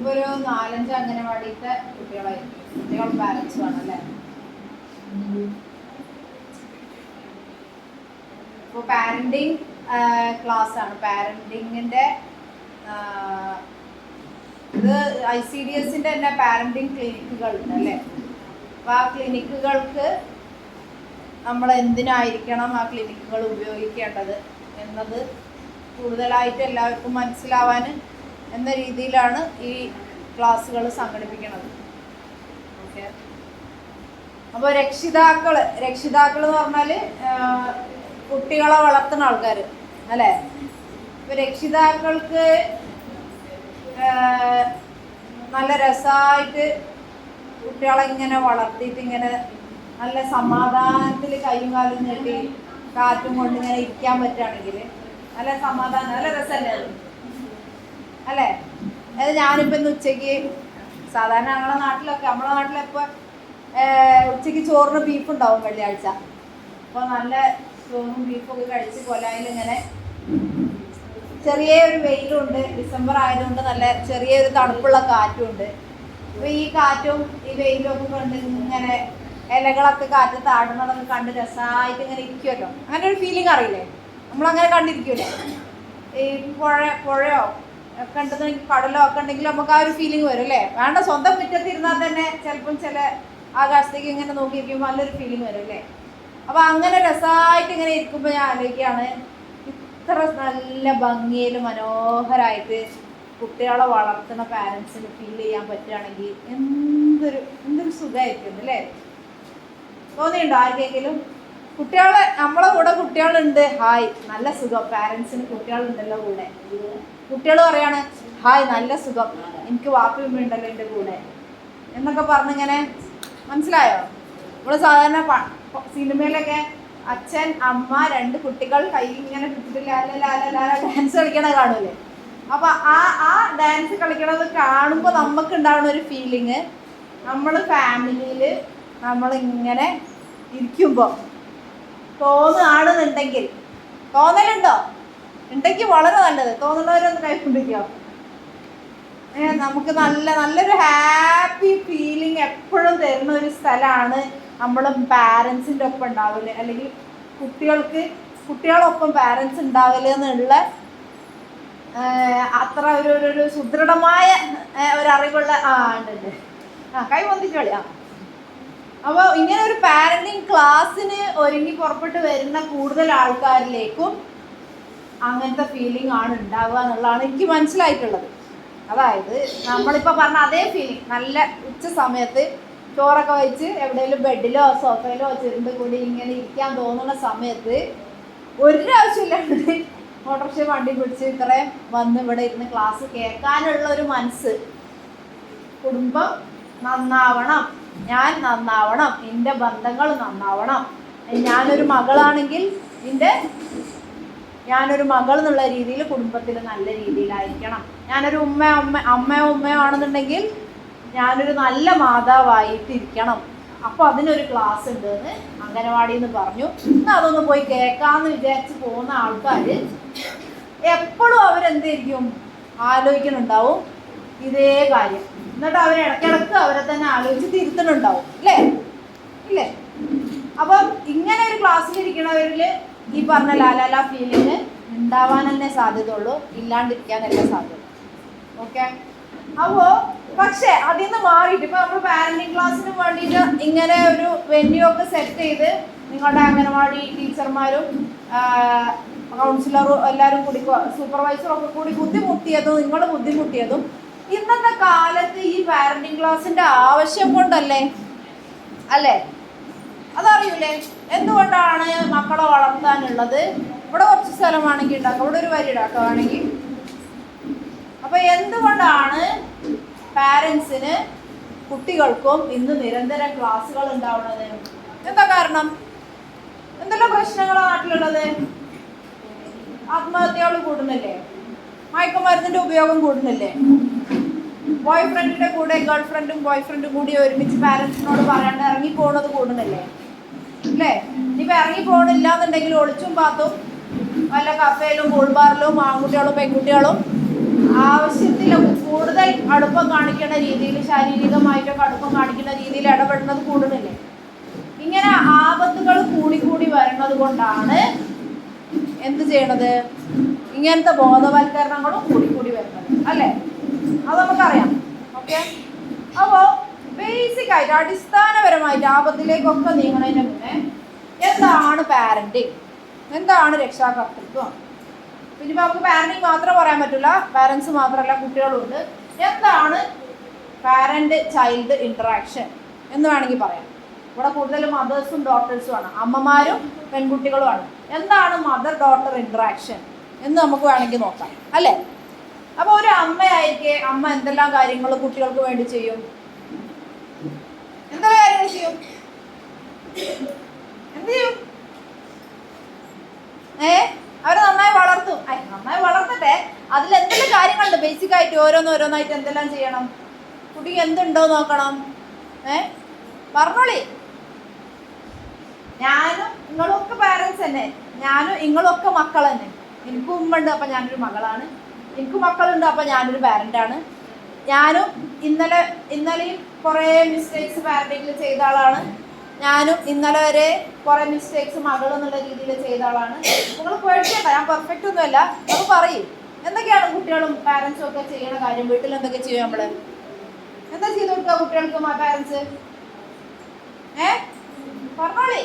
ഇതിപ്പോ ഒരു 4-5 അംഗനവാടിത്തെ കുട്ടികളായിരിക്കും. കുട്ടികൾ പാരൻസ് വേണമല്ലേ? ഇപ്പോൾ പാരന്റിങ് ക്ലാസ് ആണ്. പാരന്റിങ്ങിന്റെ ഇത് ICDSന്റെ തന്നെ പാരന്റിങ് ക്ലിനിക്കുകൾ ഉണ്ട് അല്ലേ? അപ്പോൾ ആ ക്ലിനിക്കുകൾക്ക് നമ്മൾ എന്തിനായിരിക്കണം ആ ക്ലിനിക്കുകൾ ഉപയോഗിക്കേണ്ടത് എന്നത് കൂടുതലായിട്ട് എല്ലാവർക്കും മനസ്സിലാവാൻ എന്ന രീതിയിലാണ് ഈ ക്ലാസ്സുകൾ സംഘടിപ്പിക്കുന്നത്. ഓക്കെ. അപ്പോൾ രക്ഷിതാക്കൾ എന്ന് പറഞ്ഞാൽ കുട്ടികളെ വളർത്തുന്ന ആൾക്കാർ അല്ലേ? ഇപ്പോൾ രക്ഷിതാക്കൾക്ക് നല്ല രസമായിട്ട് കുട്ടികളെ ഇങ്ങനെ വളർത്തിയിട്ട് ഇങ്ങനെ നല്ല സമാധാനത്തിൽ കൈയും കാലും നീട്ടി കാറ്റും കൊണ്ട് ഇങ്ങനെ ഇരിക്കാൻ പറ്റുകയാണെങ്കിൽ നല്ല സമാധാനം, നല്ല രസമല്ലേ അത് അല്ലേ? അത് ഞാനിപ്പോൾ ഇന്ന് ഉച്ചയ്ക്ക് സാധാരണ നമ്മളെ നാട്ടിലപ്പോൾ ഉച്ചയ്ക്ക് ചോറിന് ബീഫ് ഉണ്ടാവും വെള്ളിയാഴ്ച. അപ്പോൾ നല്ല ചോറും ബീഫൊക്കെ കഴിച്ച് കൊലായിലിങ്ങനെ ചെറിയൊരു വെയിലുണ്ട്. ഡിസംബർ ആയതുകൊണ്ട് നല്ല ചെറിയൊരു തണുപ്പുള്ള കാറ്റുമുണ്ട്. അപ്പോൾ ഈ കാറ്റും ഈ വെയിലും ഒക്കെ കണ്ട് ഇങ്ങനെ ഇലകളൊക്കെ കാറ്റ് താടുന്നതൊക്കെ കണ്ട് രസമായിട്ട് ഇങ്ങനെ ഇരിക്കുമല്ലോ. അങ്ങനെ ഒരു ഫീലിംഗ് അറിയില്ലേ? നമ്മളങ്ങനെ കണ്ടിരിക്കൂലേ? ഈ പുഴയോ ഒക്കെ ഉണ്ടെന്നെങ്കിൽ കടലോ ഒക്കെ ഉണ്ടെങ്കിൽ നമുക്ക് ആ ഒരു ഫീലിംഗ് വരും അല്ലേ? വേണ്ട, സ്വന്തം മുറ്റത്തിരുന്നാൽ തന്നെ ചിലപ്പം ചില ആകാശത്തേക്ക് ഇങ്ങനെ നോക്കിയിരിക്കുമ്പോൾ നല്ലൊരു ഫീലിംഗ് വരും അല്ലേ? അപ്പോൾ അങ്ങനെ രസമായിട്ട് ഇങ്ങനെ ഇരിക്കുമ്പോൾ ഞാൻ ആലോചിക്കുകയാണ്, ഇത്ര നല്ല ഭംഗിയിൽ മനോഹരമായിട്ട് കുട്ടികളെ വളർത്തുന്ന പാരൻസിന് ഫീൽ ചെയ്യാൻ പറ്റുകയാണെങ്കിൽ എന്തൊരു സുഖമായിരിക്കും അല്ലേ? തോന്നിയുണ്ടോ ആർക്കെങ്കിലും? നമ്മളെ കൂടെ കുട്ടികളുണ്ട്, ഹായ് നല്ല സുഖം, പാരൻസിന് കുട്ടികളുണ്ടല്ലോ കൂടെ. കുട്ടികൾ പറയാണ് ഹായ് നല്ല സുഖം, എനിക്ക് വാപ്പയും ഉണ്ടല്ലോ എൻ്റെ കൂടെ എന്നൊക്കെ പറഞ്ഞിങ്ങനെ. മനസ്സിലായോ? നമ്മൾ സാധാരണ സിനിമയിലൊക്കെ അച്ഛൻ അമ്മ 2 കുട്ടികൾ കൈ ഇങ്ങനെ പിടിച്ചിട്ട് ലാല ഡാൻസ് കളിക്കണത് കാണൂലേ? അപ്പോൾ ആ ഡാൻസ് കളിക്കണത് കാണുമ്പോൾ നമുക്ക് ഉണ്ടാവുന്ന ഒരു ഫീലിങ്, നമ്മൾ ഫാമിലിയിൽ നമ്മളിങ്ങനെ ഇരിക്കുമ്പോൾ തോന്നുകയാണെന്നുണ്ടെങ്കിൽ, തോന്നലുണ്ടോ? ഉണ്ടെങ്കിൽ വളരെ നല്ലത്. തോന്നുന്നവരൊന്ന് കൈക്കൊണ്ടിരിക്കോ? നമുക്ക് നല്ലൊരു ഹാപ്പി ഫീലിംഗ് എപ്പോഴും തരുന്ന ഒരു സ്ഥലമാണ് നമ്മൾ പാരൻസിൻ്റെ ഒപ്പം ഉണ്ടാവില്ല, അല്ലെങ്കിൽ കുട്ടികളൊപ്പം പാരൻസ് ഉണ്ടാവില്ല എന്നുള്ള അത്ര ഒരു സുദൃഢമായ ഒരറിവുള്ള ഉണ്ട്. കൈ പൊന്തിച്ചോളിയാ. അപ്പോൾ ഇങ്ങനെ ഒരു പാരന്റിങ് ക്ലാസ്സിന് ഒരുങ്ങി പുറപ്പെട്ട് വരുന്ന കൂടുതൽ ആൾക്കാരിലേക്കും അങ്ങനത്തെ ഫീലിംഗ് ആണ് ഉണ്ടാവുക എന്നുള്ളതാണ് എനിക്ക് മനസ്സിലായിട്ടുള്ളത്. അതായത് നമ്മളിപ്പോൾ പറഞ്ഞ അതേ ഫീലിംഗ്, നല്ല ഉച്ച സമയത്ത് ചോറൊക്കെ വെച്ച് എവിടെയെങ്കിലും ബെഡിലോ സോഫയിലോ ചെറുമ്പ് കൂടി ഇങ്ങനെ ഇരിക്കാൻ തോന്നുന്ന സമയത്ത് ഒരാവശ്യമില്ലാണ്ട് ഓട്ടോറിക്ഷ വണ്ടി പിടിച്ച് ഇത്രയും വന്ന് ഇവിടെ ഇരുന്ന് ക്ലാസ് കേൾക്കാനുള്ള ഒരു മനസ്സ്. കുടുംബം നന്നാവണം, ഞാൻ നന്നാവണം, എൻ്റെ ബന്ധങ്ങൾ നന്നാവണം, ഞാനൊരു മകളാണെങ്കിൽ ഞാനൊരു മകൾ എന്നുള്ള രീതിയിൽ കുടുംബത്തിൽ നല്ല രീതിയിലായിരിക്കണം, ഞാനൊരു അമ്മയോ ഉമ്മയോ ആണെന്നുണ്ടെങ്കിൽ ഞാനൊരു നല്ല മാതാവായിട്ടിരിക്കണം. അപ്പോൾ അതിനൊരു ക്ലാസ് ഉണ്ടെന്ന് അംഗനവാടിയിൽ നിന്ന് പറഞ്ഞു. എന്നാൽ അതൊന്ന് പോയി കേൾക്കാമെന്ന് വിചാരിച്ച് പോകുന്ന ആൾക്കാർ എപ്പോഴും അവരെന്തായിരിക്കും ആലോചിക്കുന്നുണ്ടാവും ഇതേ കാര്യം. എന്നിട്ട് അവർ ഇടയ്ക്കിടയ്ക്ക് അവരെ തന്നെ ആലോചിച്ച് തിരുത്തുന്നുണ്ടാവും ഇല്ലേ? അപ്പം ഇങ്ങനെ ഒരു ക്ലാസ്സിലിരിക്കണവരിൽ ഈ പറഞ്ഞ ലാലാ ഫീലിംഗ് ഉണ്ടാവാൻ തന്നെ സാധ്യതയുള്ളൂ, ഇല്ലാണ്ടിരിക്കാനല്ല സാധ്യത. ഓക്കെ. അപ്പോൾ പക്ഷേ അതിൽ നിന്ന് മാറിയിട്ട് ഇപ്പോൾ നമ്മൾ പാരന്റിങ് ക്ലാസ്സിന് വേണ്ടിയിട്ട് ഇങ്ങനെ ഒരു വെന്യൂ ഒക്കെ സെറ്റ് ചെയ്ത് നിങ്ങളുടെ അംഗനവാടി ടീച്ചർമാരും കൗൺസിലറും എല്ലാവരും കൂടി സൂപ്പർവൈസറും ഒക്കെ കൂടി നിങ്ങൾ ബുദ്ധിമുട്ടിയതും ഇന്നത്തെ കാലത്ത് ഈ പാരന്റിങ് ക്ലാസ്സിൻ്റെ ആവശ്യം കൊണ്ടല്ലേ അല്ലേ? അതറിയൂലേ? എന്തുകൊണ്ടാണ് മക്കളെ വളർത്താനുള്ളത്? ഇവിടെ കുറച്ച് സ്ഥലമാണെങ്കിൽ ഉണ്ടാക്കാം, ഇവിടെ ഒരു വരി ഉണ്ടാക്കുകയാണെങ്കിൽ. അപ്പോൾ എന്തുകൊണ്ടാണ് പാരൻസിന് കുട്ടികൾക്കും ഇന്ന് നിരന്തരം ക്ലാസ്സുകൾ ഉണ്ടാവുന്നത്? എന്താ കാരണം? എന്തെല്ലാം പ്രശ്നങ്ങളാണ് നാട്ടിലുള്ളത്? ആത്മഹത്യകൾ കൂടുന്നില്ലേ? മയക്കുമരുന്നിൻ്റെ ഉപയോഗം കൂടുന്നില്ലേ? ബോയ് ഫ്രണ്ടിൻ്റെ കൂടെ ഗേൾ ഫ്രണ്ടും ബോയ് ഫ്രണ്ടും കൂടി ഒരുമിച്ച് പാരൻസിനോട് പറയാണ്ട് ഇറങ്ങി പോകുന്നത് കൂടുന്നില്ലേ? അല്ലേ? ഇനിയിപ്പോൾ ഇറങ്ങി പോകണില്ല എന്നുണ്ടെങ്കിൽ ഒളിച്ചും പാത്തും വല്ല കഫേയിലും കൂൾബാറിലും ആൺകുട്ടികളും പെൺകുട്ടികളും ആവശ്യത്തിൽ കൂടുതൽ അടുപ്പം കാണിക്കുന്ന രീതിയിൽ, ശാരീരികമായിട്ടൊക്കെ അടുപ്പം കാണിക്കുന്ന രീതിയിൽ ഇടപെടുന്നത് കൂടുന്നില്ലേ? ഇങ്ങനെ ആപത്തുകൾ കൂടി വരുന്നത് കൊണ്ടാണ് എന്ത് ചെയ്യണത്? ഇങ്ങനത്തെ ബോധവൽക്കരണങ്ങളും കൂടി വരുന്നത് അല്ലേ? അത് നമുക്കറിയാം. ഓക്കെ, അപ്പോൾ ബേസിക് ആയിട്ട് അടിസ്ഥാനപരമായിട്ട് ആപത്തിലേക്കൊക്കെ നീങ്ങുന്നതിന് മുന്നേ എന്താണ് പാരന്റിങ്, എന്താണ് രക്ഷാകർതൃത്വം? പിന്നെ ഇപ്പോൾ നമുക്ക് പാരന്റിങ് മാത്രം പറയാൻ പറ്റില്ല, പാരൻസ് മാത്രമല്ല കുട്ടികളും ഉണ്ട്. എന്താണ് പാരന്റ് ചൈൽഡ് ഇന്ററാക്ഷൻ എന്ന് വേണമെങ്കിൽ പറയാം. ഇവിടെ കൂടുതലും മദേഴ്സും ഡോട്ടേഴ്സും ആണ്, അമ്മമാരും പെൺകുട്ടികളുമാണ്. എന്താണ് മദർ ഡോട്ടർ ഇന്ററാക്ഷൻ എന്ന് നമുക്ക് വേണമെങ്കിൽ നോക്കാം അല്ലേ? അപ്പോൾ ഒരു അമ്മയായിരിക്കെ അമ്മ എന്തെല്ലാം കാര്യങ്ങൾ കുട്ടികൾക്ക് വേണ്ടി ചെയ്യും? എന്തെല്ലാം കാര്യങ്ങൾ ചെയ്യും? എന്ത് ചെയ്യും? അവരെ നന്നായി വളർത്തും. നന്നായി വളർത്തട്ടെ, അതിൽ എന്തെല്ലാം കാര്യങ്ങളുണ്ട് ബേസിക് ആയിട്ട് ഓരോന്നായിട്ട് എന്തെല്ലാം ചെയ്യണം? കുട്ടിക്ക് എന്തുണ്ടോ നോക്കണം. പറഞ്ഞോളി. ഞാനും നിങ്ങളും ഒക്കെ പാരൻസ് തന്നെ, ഞാനും നിങ്ങളും ഒക്കെ മക്കൾ തന്നെ. എനിക്കും ഉമ്മ ഉണ്ട്, അപ്പം ഞാനൊരു മകളാണ്. എനിക്ക് മക്കളുണ്ട്, അപ്പം ഞാനൊരു പാരൻ്റാണ്. ഞാനും ഇന്നലെയും കുറേ മിസ്റ്റേക്സ് പാരൻറ്റിങ്ങിൽ ചെയ്ത ആളാണ്. ഞാനും ഇന്നലെ വരെ കുറേ മിസ്റ്റേക്സ് മകൾ എന്നുള്ള രീതിയിൽ ചെയ്ത ആളാണ്. നിങ്ങൾ പേടിക്കണ്ട, ഞാൻ പെർഫെക്റ്റ് ഒന്നുമല്ല. അത് പറയും എന്തൊക്കെയാണ് കുട്ടികളും പാരൻസും ഒക്കെ ചെയ്യണ കാര്യം. വീട്ടിൽ എന്തൊക്കെ ചെയ്യും? നമ്മൾ എന്താ ചെയ്ത് കൊടുക്കുക കുട്ടികൾക്ക് പാരൻസ്? പറഞ്ഞോളി,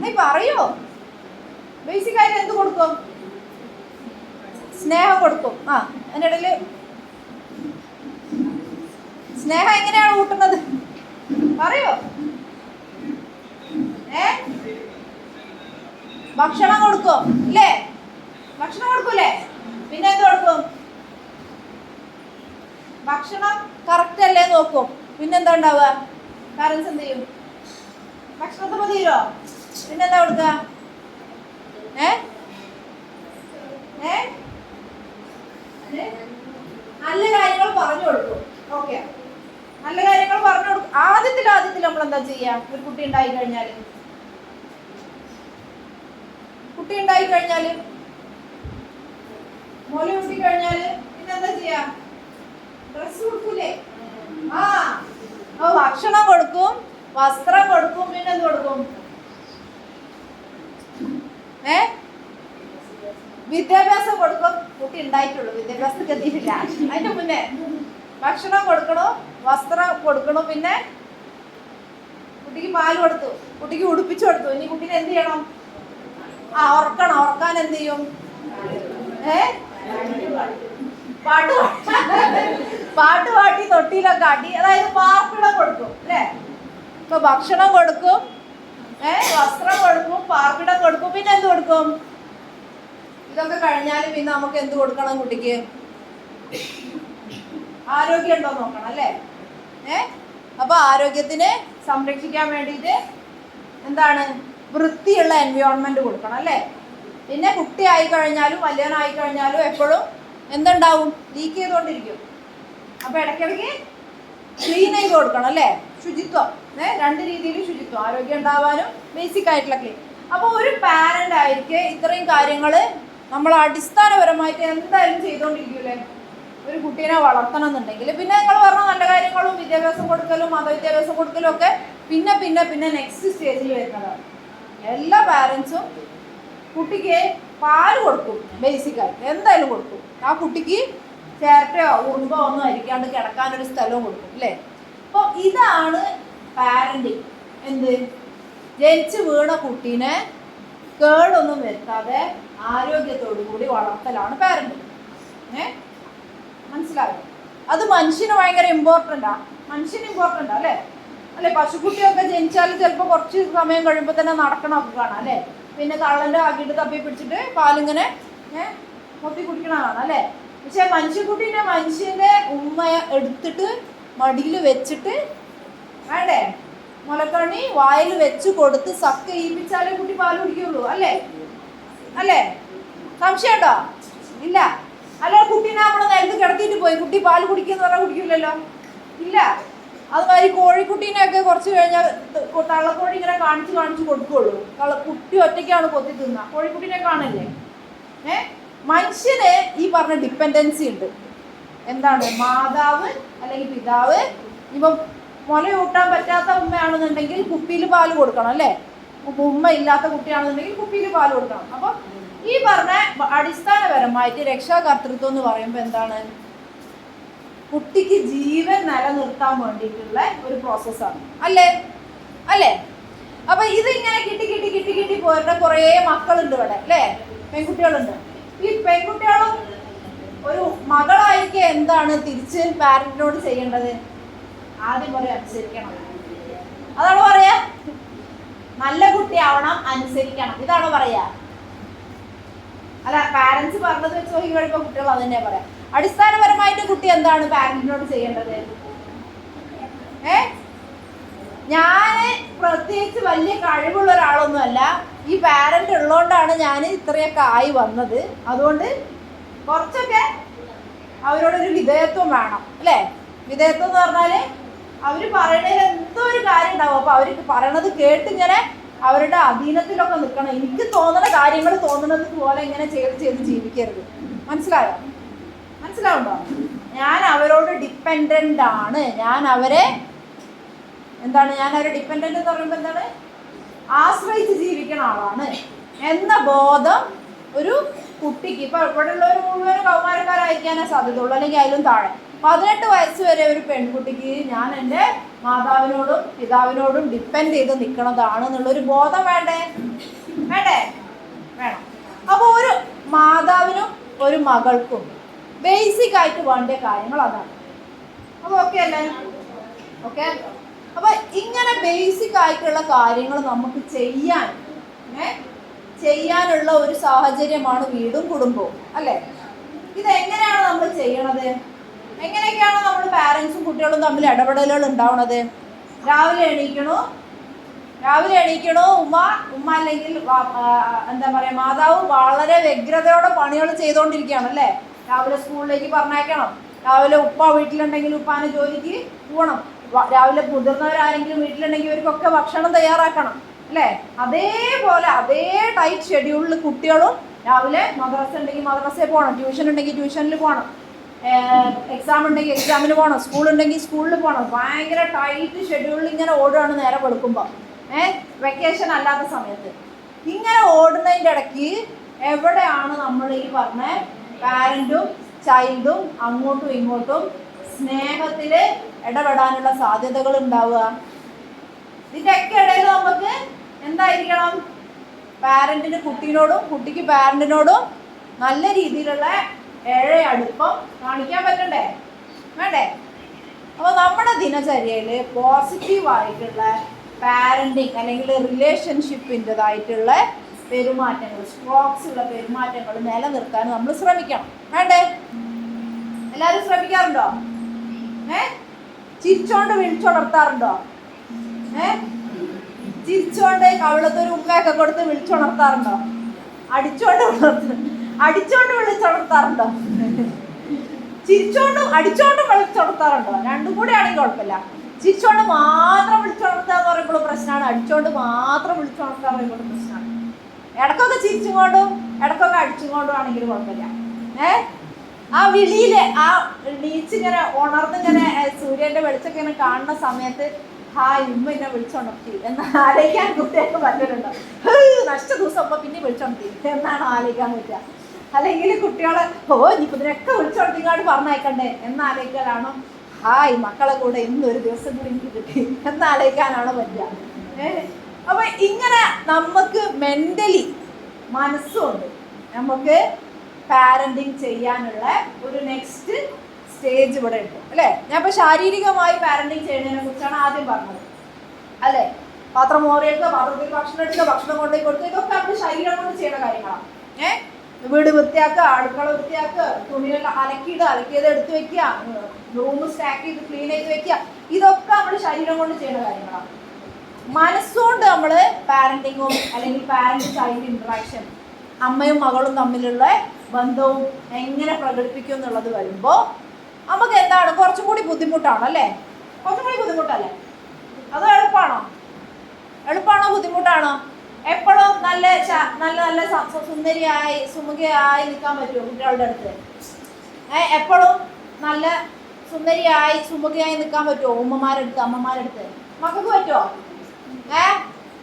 നീ പറയോ? ബേസിക് ആയിട്ട് എന്ത് കൊടുക്കും? സ്നേഹം കൊടുക്കും. അതിൻ്റെ ഇടയിൽ സ്നേഹം എങ്ങനെയാണ് കൂട്ടുന്നത്? പറയോ? ഭക്ഷണം കൊടുക്കും അല്ലേ? ഭക്ഷണം കൊടുക്കൂലേ? പിന്നെ എന്ത് കൊടുക്കും? ഭക്ഷണം കറക്റ്റ് അല്ലേ നോക്കും. പിന്നെന്താ ഉണ്ടാവുക? പാരൻസ് എന്ത് ചെയ്യും? ഭക്ഷണത്തിന് തീരോ? പിന്നെന്താ കൊടുക്കുക? നല്ല കാര്യങ്ങൾ പറഞ്ഞു കൊടുക്കും. ഓക്കെ, നല്ല കാര്യങ്ങൾ പറഞ്ഞു കൊടുക്കും. ആദ്യത്തിൽ നമ്മൾ എന്താ ചെയ്യാ? ഒരു കുട്ടി ഉണ്ടായി കഴിഞ്ഞാല് മോല് കുട്ടി കഴിഞ്ഞാല് പിന്നെന്താ ചെയ്യാ? ഡ്രസ് കൊടുക്കൂലേ? ഭക്ഷണം കൊടുക്കും, വസ്ത്രം കൊടുക്കും, പിന്നെ എന്ത് കൊടുക്കും? വിദ്യാഭ്യാസം കൊടുക്കും. കുട്ടി ഉണ്ടായിട്ടുള്ളൂ, വിദ്യാഭ്യാസത്തിൽ എത്തിയിട്ടില്ല. അതിന്റെ മുന്നേ ഭക്ഷണം കൊടുക്കണോ, വസ്ത്രം കൊടുക്കണോ, പിന്നെ കുട്ടിക്ക് പാല് കൊടുത്തു, കുട്ടിക്ക് ഉടുപ്പിച്ചു കൊടുത്തു. ഇനി കുട്ടീനെ എന്ത് ചെയ്യണം? ഉറക്കണം. ഉറക്കാൻ എന്ത് ചെയ്യും? പാട്ട് പാട്ടി തൊട്ടിയിലൊക്കെ ആട്ടി, അതായത് പാർപ്പിടം കൊടുക്കും അല്ലേ? ഇപ്പൊ ഭക്ഷണം കൊടുക്കും, വസ്ത്രം കൊടുക്കും, പാർപ്പിടം കൊടുക്കും, പിന്നെ എന്ത് കൊടുക്കും? ഇതൊക്കെ കഴിഞ്ഞാലും പിന്നെ നമുക്ക് എന്ത് കൊടുക്കണം? കുട്ടിക്ക് ആരോഗ്യം ഉണ്ടോ നോക്കണം അല്ലേ? അപ്പൊ ആരോഗ്യത്തിനെ സംരക്ഷിക്കാൻ വേണ്ടിയിട്ട് എന്താണ്? വൃത്തിയുള്ള എൻവയോൺമെന്റ് കൊടുക്കണം അല്ലേ? പിന്നെ കുട്ടി ആയി കഴിഞ്ഞാലും വലിയവനായി കഴിഞ്ഞാലും എപ്പോഴും എന്തുണ്ടാവും? ലീക്ക് ചെയ്തുകൊണ്ടിരിക്കും. അപ്പൊ ഇടയ്ക്കിടയ്ക്ക് ക്ലീൻ ചെയ്ത് കൊടുക്കണം അല്ലേ? ശുചിത്വം, രണ്ട് രീതിയിൽ ശുചിത്വം, ആരോഗ്യം ഉണ്ടാവാനും ബേസിക് ആയിട്ടുള്ള ക്ലീൻ. അപ്പോൾ ഒരു പാരന്റ് ആയിരിക്കെ ഇത്രയും കാര്യങ്ങൾ നമ്മൾ അടിസ്ഥാനപരമായിട്ട് എന്തായാലും ചെയ്തുകൊണ്ടിരിക്കൂലേ ഒരു കുട്ടീനെ വളർത്തണം എന്നുണ്ടെങ്കിൽ? പിന്നെ നിങ്ങൾ പറഞ്ഞ നല്ല കാര്യങ്ങളും വിദ്യാഭ്യാസം കൊടുക്കലും മതവിദ്യാഭ്യാസം കൊടുക്കലും ഒക്കെ പിന്നെ നെക്സ്റ്റ് സ്റ്റേജിൽ വരുന്നതാണ്. എല്ലാ പാരൻസും കുട്ടിക്ക് പാല് കൊടുക്കും, ബേസിക്കായിട്ട് എന്തായാലും കൊടുക്കും. ആ കുട്ടിക്ക് ചേരട്ടയോ ഉറുമ്പോ ഒന്നും അരിക്കാണ്ട് കിടക്കാനൊരു സ്ഥലവും കൊടുക്കും അല്ലേ? അപ്പോൾ ഇതാണ് പാരന്റിങ്. എന്ത്? ജനിച്ച് വീണ കുട്ടീനെ കേടൊന്നും വരുത്താതെ ആരോഗ്യത്തോടു കൂടി വളർത്തലാണ് പാരന്റിങ്. മനസ്സിലായോ? അത് മനുഷ്യന് ഭയങ്കര ഇമ്പോർട്ടൻ്റാ. മനുഷ്യന് ഇമ്പോർട്ടൻ്റാ അല്ലേ? പശുക്കുട്ടിയൊക്കെ ജനിച്ചാൽ ചിലപ്പോൾ കുറച്ച് സമയം കഴിയുമ്പോൾ തന്നെ നടക്കണമൊക്കെ കാണാം അല്ലേ? പിന്നെ കള്ളൻ്റെ ആക്കിയിട്ട് തപ്പി പിടിച്ചിട്ട് പാലിങ്ങനെ പൊത്തി കുടിക്കണ കാണാം അല്ലേ? പക്ഷെ മനുഷ്യക്കുട്ടീനെ മനുഷ്യൻ്റെ ഉമ്മ എടുത്തിട്ട് മടിയിൽ വെച്ചിട്ട് വേണ്ടേ മുലക്കണ്ണി വായിൽ വെച്ച് കൊടുത്ത് സക്ക് ചെയ്യിപ്പിച്ചാലേ കുട്ടി പാൽ കുടിക്കുള്ളൂ അല്ലേ? സംശയമുണ്ടോ? ഇല്ല. അല്ലാതെ കുട്ടീനെ നമ്മൾ നിലത്ത് കിടത്തിയിട്ട് പോയി കുട്ടി പാൽ കുടിക്കുമെന്ന് പറഞ്ഞാൽ കുടിക്കില്ലല്ലോ, ഇല്ല. അതുമാതിരി കോഴിക്കുട്ടീനെയൊക്കെ കുറച്ച് കഴിഞ്ഞാൽ തള്ളക്കോഴി ഇങ്ങനെ കാണിച്ച് കൊടുക്കുകയുള്ളൂ. കുട്ടി ഒറ്റയ്ക്കാണ് കൊത്തി തിന്നുക. കോഴിക്കുട്ടീനെ കാണില്ലേ? മനുഷ്യന് ഈ പറഞ്ഞ ഡിപ്പെൻഡൻസി ഉണ്ട്. എന്താണ്? മാതാവ് അല്ലെങ്കിൽ പിതാവ്. ഇപ്പം മുലയൂട്ടാൻ പറ്റാത്ത ഉമ്മയാണെന്നുണ്ടെങ്കിൽ കുപ്പിയിൽ പാല് കൊടുക്കണം അല്ലേ? ഉമ്മ ഇല്ലാത്ത കുട്ടിയാണെന്നുണ്ടെങ്കിൽ കുപ്പിയിൽ പാല് കൊടുക്കണം. അപ്പം ഈ പറഞ്ഞ അടിസ്ഥാനപരമായിട്ട് രക്ഷാകർതൃത്വം എന്ന് പറയുമ്പോൾ എന്താണ്? കുട്ടിക്ക് ജീവൻ നിലനിർത്താൻ വേണ്ടിയിട്ടുള്ള ഒരു പ്രോസസ്സാണ്. അല്ലേ? അല്ലേ? അപ്പൊ ഇതിങ്ങനെ കിട്ടി പോരുടെ കുറേ മക്കളുണ്ട് ഇവിടെ അല്ലേ? പെൺകുട്ടികളുണ്ട്. ഈ പെൺകുട്ടികളും ഒരു മകളായിരിക്കും എന്താണ് തിരിച്ച് പാരന്റിനോട് ചെയ്യേണ്ടത്? ആദ്യം പറയും അനുസരിക്കണം. അതാണ് പറയാ. നല്ല കുട്ടിയാവണം, അനുസരിക്കണം. ഇതാണോ പറയാ? അല്ല, പാരന്റ്സ് പറഞ്ഞത് വെച്ച് നോക്കി കഴിയുമ്പോൾ കുട്ടികൾ അത് തന്നെ പറയാം. അടിസ്ഥാനപരമായിട്ട് കുട്ടി എന്താണ് പാരന്റിനോട് ചെയ്യേണ്ടത്? ഞാൻ പ്രത്യേകിച്ച് വലിയ കഴിവുള്ള ഒരാളൊന്നുമല്ല. ഈ പാരന്റ് ഉള്ളതുകൊണ്ടാണ് ഞാൻ ഇത്രയൊക്കെ ആയി വന്നത്. അതുകൊണ്ട് കുറച്ചൊക്കെ അവരോടൊരു വിധേയത്വം വേണം അല്ലേ? വിധേയത്വം എന്ന് പറഞ്ഞാൽ അവർ പറയണതിൽ എന്തോ ഒരു കാര്യം ഉണ്ടാവും. അപ്പോൾ അവർ പറയണത് കേട്ടിങ്ങനെ അവരുടെ അധീനത്തിലൊക്കെ നിൽക്കണം. എനിക്ക് തോന്നുന്ന കാര്യങ്ങൾ തോന്നുന്നത് പോലെ ഇങ്ങനെ ചെയ്ത് ജീവിക്കരുത്. മനസ്സിലായോ? മനസ്സിലാവുണ്ടോ? ഞാൻ അവരോട് ഡിപ്പെൻഡൻ്റ് ആണ്. ഞാൻ അവരെ ഡിപ്പെൻഡൻ്റ് എന്ന് പറയുമ്പോൾ എന്താണ്? ആശ്രയിച്ച് ജീവിക്കുന്ന ആളാണ് എന്ന ബോധം ഒരു കുട്ടിക്ക്, ഇപ്പം ഇവിടെയുള്ളവർ മുഴുവൻ കൗമാരക്കാരായിരിക്കാനേ സാധ്യതയുള്ളൂ, അല്ലെങ്കിൽ അതിലും താഴെ 18 വയസ്സ് വരെ ഒരു പെൺകുട്ടിക്ക് ഞാൻ എൻ്റെ മാതാവിനോടും പിതാവിനോടും ഡിപ്പെൻഡ് ചെയ്ത് നിൽക്കണതാണ് എന്നുള്ളൊരു ബോധം വേണ്ടേ? വേണം. അപ്പോൾ ഒരു മാതാവിനും ഒരു മകൾക്കും ബേസിക് ആയിട്ട് വേണ്ട കാര്യങ്ങൾ അതാണ്. അപ്പോൾ ഓക്കെ അല്ലേ? ഓക്കെ. അപ്പോൾ ഇങ്ങനെ ബേസിക് ആയിട്ടുള്ള കാര്യങ്ങൾ നമുക്ക് ചെയ്യാനുള്ള ഒരു സാഹചര്യമാണ് വീടും കുടുംബവും അല്ലേ? ഇതെങ്ങനെയാണ് നമ്മൾ ചെയ്യണത്? എങ്ങനെയൊക്കെയാണ് നമ്മൾ പാരൻസും കുട്ടികളും തമ്മിൽ ഇടപെടലുകൾ ഉണ്ടാവുന്നത്? രാവിലെ എണീക്കണോ ഉമ്മ അല്ലെങ്കിൽ എന്താ പറയുക, മാതാവ് വളരെ വ്യഗ്രതയോടെ പണികൾ ചെയ്തുകൊണ്ടിരിക്കുകയാണ് അല്ലേ? രാവിലെ സ്കൂളിലേക്ക് പറഞ്ഞയക്കണം, രാവിലെ ഉപ്പ വീട്ടിലുണ്ടെങ്കിൽ ഉപ്പാനെ ജോലിക്ക് പോകണം, രാവിലെ മുതിർന്നവരാരെങ്കിലും വീട്ടിലുണ്ടെങ്കിൽ ഇവർക്കൊക്കെ ഭക്ഷണം തയ്യാറാക്കണം അല്ലേ? അതേപോലെ അതേ ടൈറ്റ് ഷെഡ്യൂളിൽ കുട്ടികളും രാവിലെ മദ്രസ ഉണ്ടെങ്കിൽ മദ്രസയിൽ പോകണം, ട്യൂഷൻ ഉണ്ടെങ്കിൽ ട്യൂഷനിൽ പോകണം, എക്സാം ഉണ്ടെങ്കിൽ എക്സാമിന് പോകണം, സ്കൂൾ ഉണ്ടെങ്കിൽ സ്കൂളിൽ പോകണം. ഭയങ്കര ടൈറ്റ് ഷെഡ്യൂളിൽ ഇങ്ങനെ ഓടുകയാണ് നേരെ വെളുക്കുമ്പോൾ. വെക്കേഷൻ അല്ലാത്ത സമയത്ത് ഇങ്ങനെ ഓടുന്നതിൻ്റെ ഇടയ്ക്ക് എവിടെയാണ് നമ്മൾ ഈ പറഞ്ഞ പാരൻറ്റും ചൈൽഡും അങ്ങോട്ടും ഇങ്ങോട്ടും സ്നേഹത്തിൽ ഇടപെടാനുള്ള സാധ്യതകൾ ഉണ്ടാവുക? ഇതിൻ്റെയൊക്കെ ഇടയിൽ നമുക്ക് എന്തായിരിക്കണം? പാരൻറ്റിന് കുട്ടീനോടും കുട്ടിക്ക് പാരൻറ്റിനോടും നല്ല രീതിയിലുള്ള അടുപ്പം കാണിക്കാൻ പറ്റണ്ടേ? വേണ്ടേ? അപ്പോൾ നമ്മുടെ ദിനചര്യയിൽ പോസിറ്റീവായിട്ടുള്ള പാരൻറ്റിങ് അല്ലെങ്കിൽ റിലേഷൻഷിപ്പിൻ്റെതായിട്ടുള്ള പെരുമാറ്റങ്ങൾ, സ്ട്രോക്സ് ഉള്ള പെരുമാറ്റങ്ങൾ നിലനിർത്താൻ നമ്മൾ ശ്രമിക്കണം. വേണ്ടേ? എല്ലാവരും ശ്രമിക്കാറുണ്ടോ? ചിരിച്ചോണ്ട് വിളിച്ചുണർത്താറുണ്ടോ? ചിരിച്ചോണ്ട് കവിളത്തൊരു ഉമ്മയൊക്കെ കൊടുത്ത് വിളിച്ചുണർത്താറുണ്ടോ? അടിച്ചോണ്ട് വിളിച്ചുണർത്താറുണ്ടോ? ചിരിച്ചോണ്ടും അടിച്ചോണ്ടും വിളിച്ചുണർത്താറുണ്ടോ? രണ്ടും കൂടെ ആണെങ്കിൽ കുഴപ്പമില്ല. ചിരിച്ചോണ്ട് മാത്രം വിളിച്ചുണർത്തുക എന്ന് പറയുമ്പോൾ പ്രശ്നമാണ്, അടിച്ചോണ്ട് മാത്രം വിളിച്ചുണർത്തുക എന്ന് പറയുമ്പോൾ പ്രശ്നമാണ്. ഇടക്കൊക്കെ ചിരിച്ചുകൊണ്ടും ഇടക്കൊക്കെ അടിച്ചുകൊണ്ടും ആണെങ്കിൽ കുഴപ്പമില്ല. ആ വിളിയില് ആ നീച്ചിങ്ങനെ ഉണർന്നിങ്ങനെ സൂര്യന്റെ വെളിച്ചൊക്കെ ഇങ്ങനെ കാണുന്ന സമയത്ത് ഹായ് ഉമ്മ എന്നെ വിളിച്ചുണർത്തി എന്ന് ആലോചിക്കാൻ കുട്ടികൾക്ക് പറ്റുന്നുണ്ടോ? നഷ്ട ദിവസം അപ്പൊ പിന്നെ വിളിച്ചുണർത്തി എന്നാണ് ആലോചിക്കാൻ പറ്റുക. അല്ലെങ്കിൽ കുട്ടികളെ ഇനിയിപ്പോൾ ഇതിനൊക്കെ വിളിച്ചുണർത്തിക്കാട് പറഞ്ഞയക്കണ്ടേ എന്നാലോചിക്കലാണോ? ഹായ് മക്കളെ കൂടെ ഇന്നൊരു ദിവസം കൂടി എനിക്ക് കിട്ടി എന്നാലോചിക്കാനാണോ പറ്റുക? അപ്പൊ ഇങ്ങനെ നമുക്ക് മെന്റലി മനസ്സുണ്ട് നമുക്ക് പാരന്റിങ് ചെയ്യാനുള്ള ഒരു നെക്സ്റ്റ് സ്റ്റേജ് ഇവിടെ ഉണ്ട് അല്ലേ? ഞാൻ ഇപ്പോൾ ശാരീരികമായി പാരന്റിങ് ചെയ്യുന്നതിനെ കുറിച്ചാണ് ആദ്യം പറഞ്ഞത് അല്ലേ? പാത്രം മോറിയൊക്കെ, പാത്രത്തിൽ ഭക്ഷണം എടുക്കുക, ഭക്ഷണം കൊണ്ടുപോയി കൊടുക്കുക, ഇതൊക്കെ നമ്മുടെ ശരീരം കൊണ്ട് ചെയ്യുന്ന കാര്യങ്ങളാണ്. വീട് വൃത്തിയാക്കുക, അടുക്കള വൃത്തിയാക്കുക, തുണികൾ അലക്കിയിടുക, അലക്കിയത് എടുത്ത് വെക്കുക, റൂം സ്റ്റാക്ക് ചെയ്ത് ക്ലീൻ ചെയ്ത് വെക്കുക, ഇതൊക്കെ നമ്മുടെ ശരീരം കൊണ്ട് ചെയ്യുന്ന കാര്യങ്ങളാണ്. മനസ്സുകൊണ്ട് നമ്മൾ പാരന്റിങ്ങും അല്ലെങ്കിൽ പാരന്റ് ചൈൽഡ് ഇന്ററാക്ഷൻ, അമ്മയും മകളും തമ്മിലുള്ള ബന്ധവും എങ്ങനെ പ്രകടിപ്പിക്കും എന്നുള്ളത് വരുമ്പോൾ നമുക്ക് എന്താണ് കുറച്ചും കൂടി ബുദ്ധിമുട്ടാണ് അല്ലേ? കുറച്ചും കൂടി ബുദ്ധിമുട്ടല്ലേ? അത് എളുപ്പമാണോ? ബുദ്ധിമുട്ടാണോ? എപ്പോഴും നല്ല നല്ല നല്ല സുന്ദരിയായി സുമുഖയായി നിൽക്കാൻ പറ്റുമോ കുട്ടികളുടെ അടുത്ത്? എപ്പോഴും നല്ല സുന്ദരിയായി സുമുഖയായി നിൽക്കാൻ പറ്റുമോ ഉമ്മമാരെടുത്ത് അമ്മമാരെടുത്ത്? മക്കൾക്ക് പറ്റുമോ?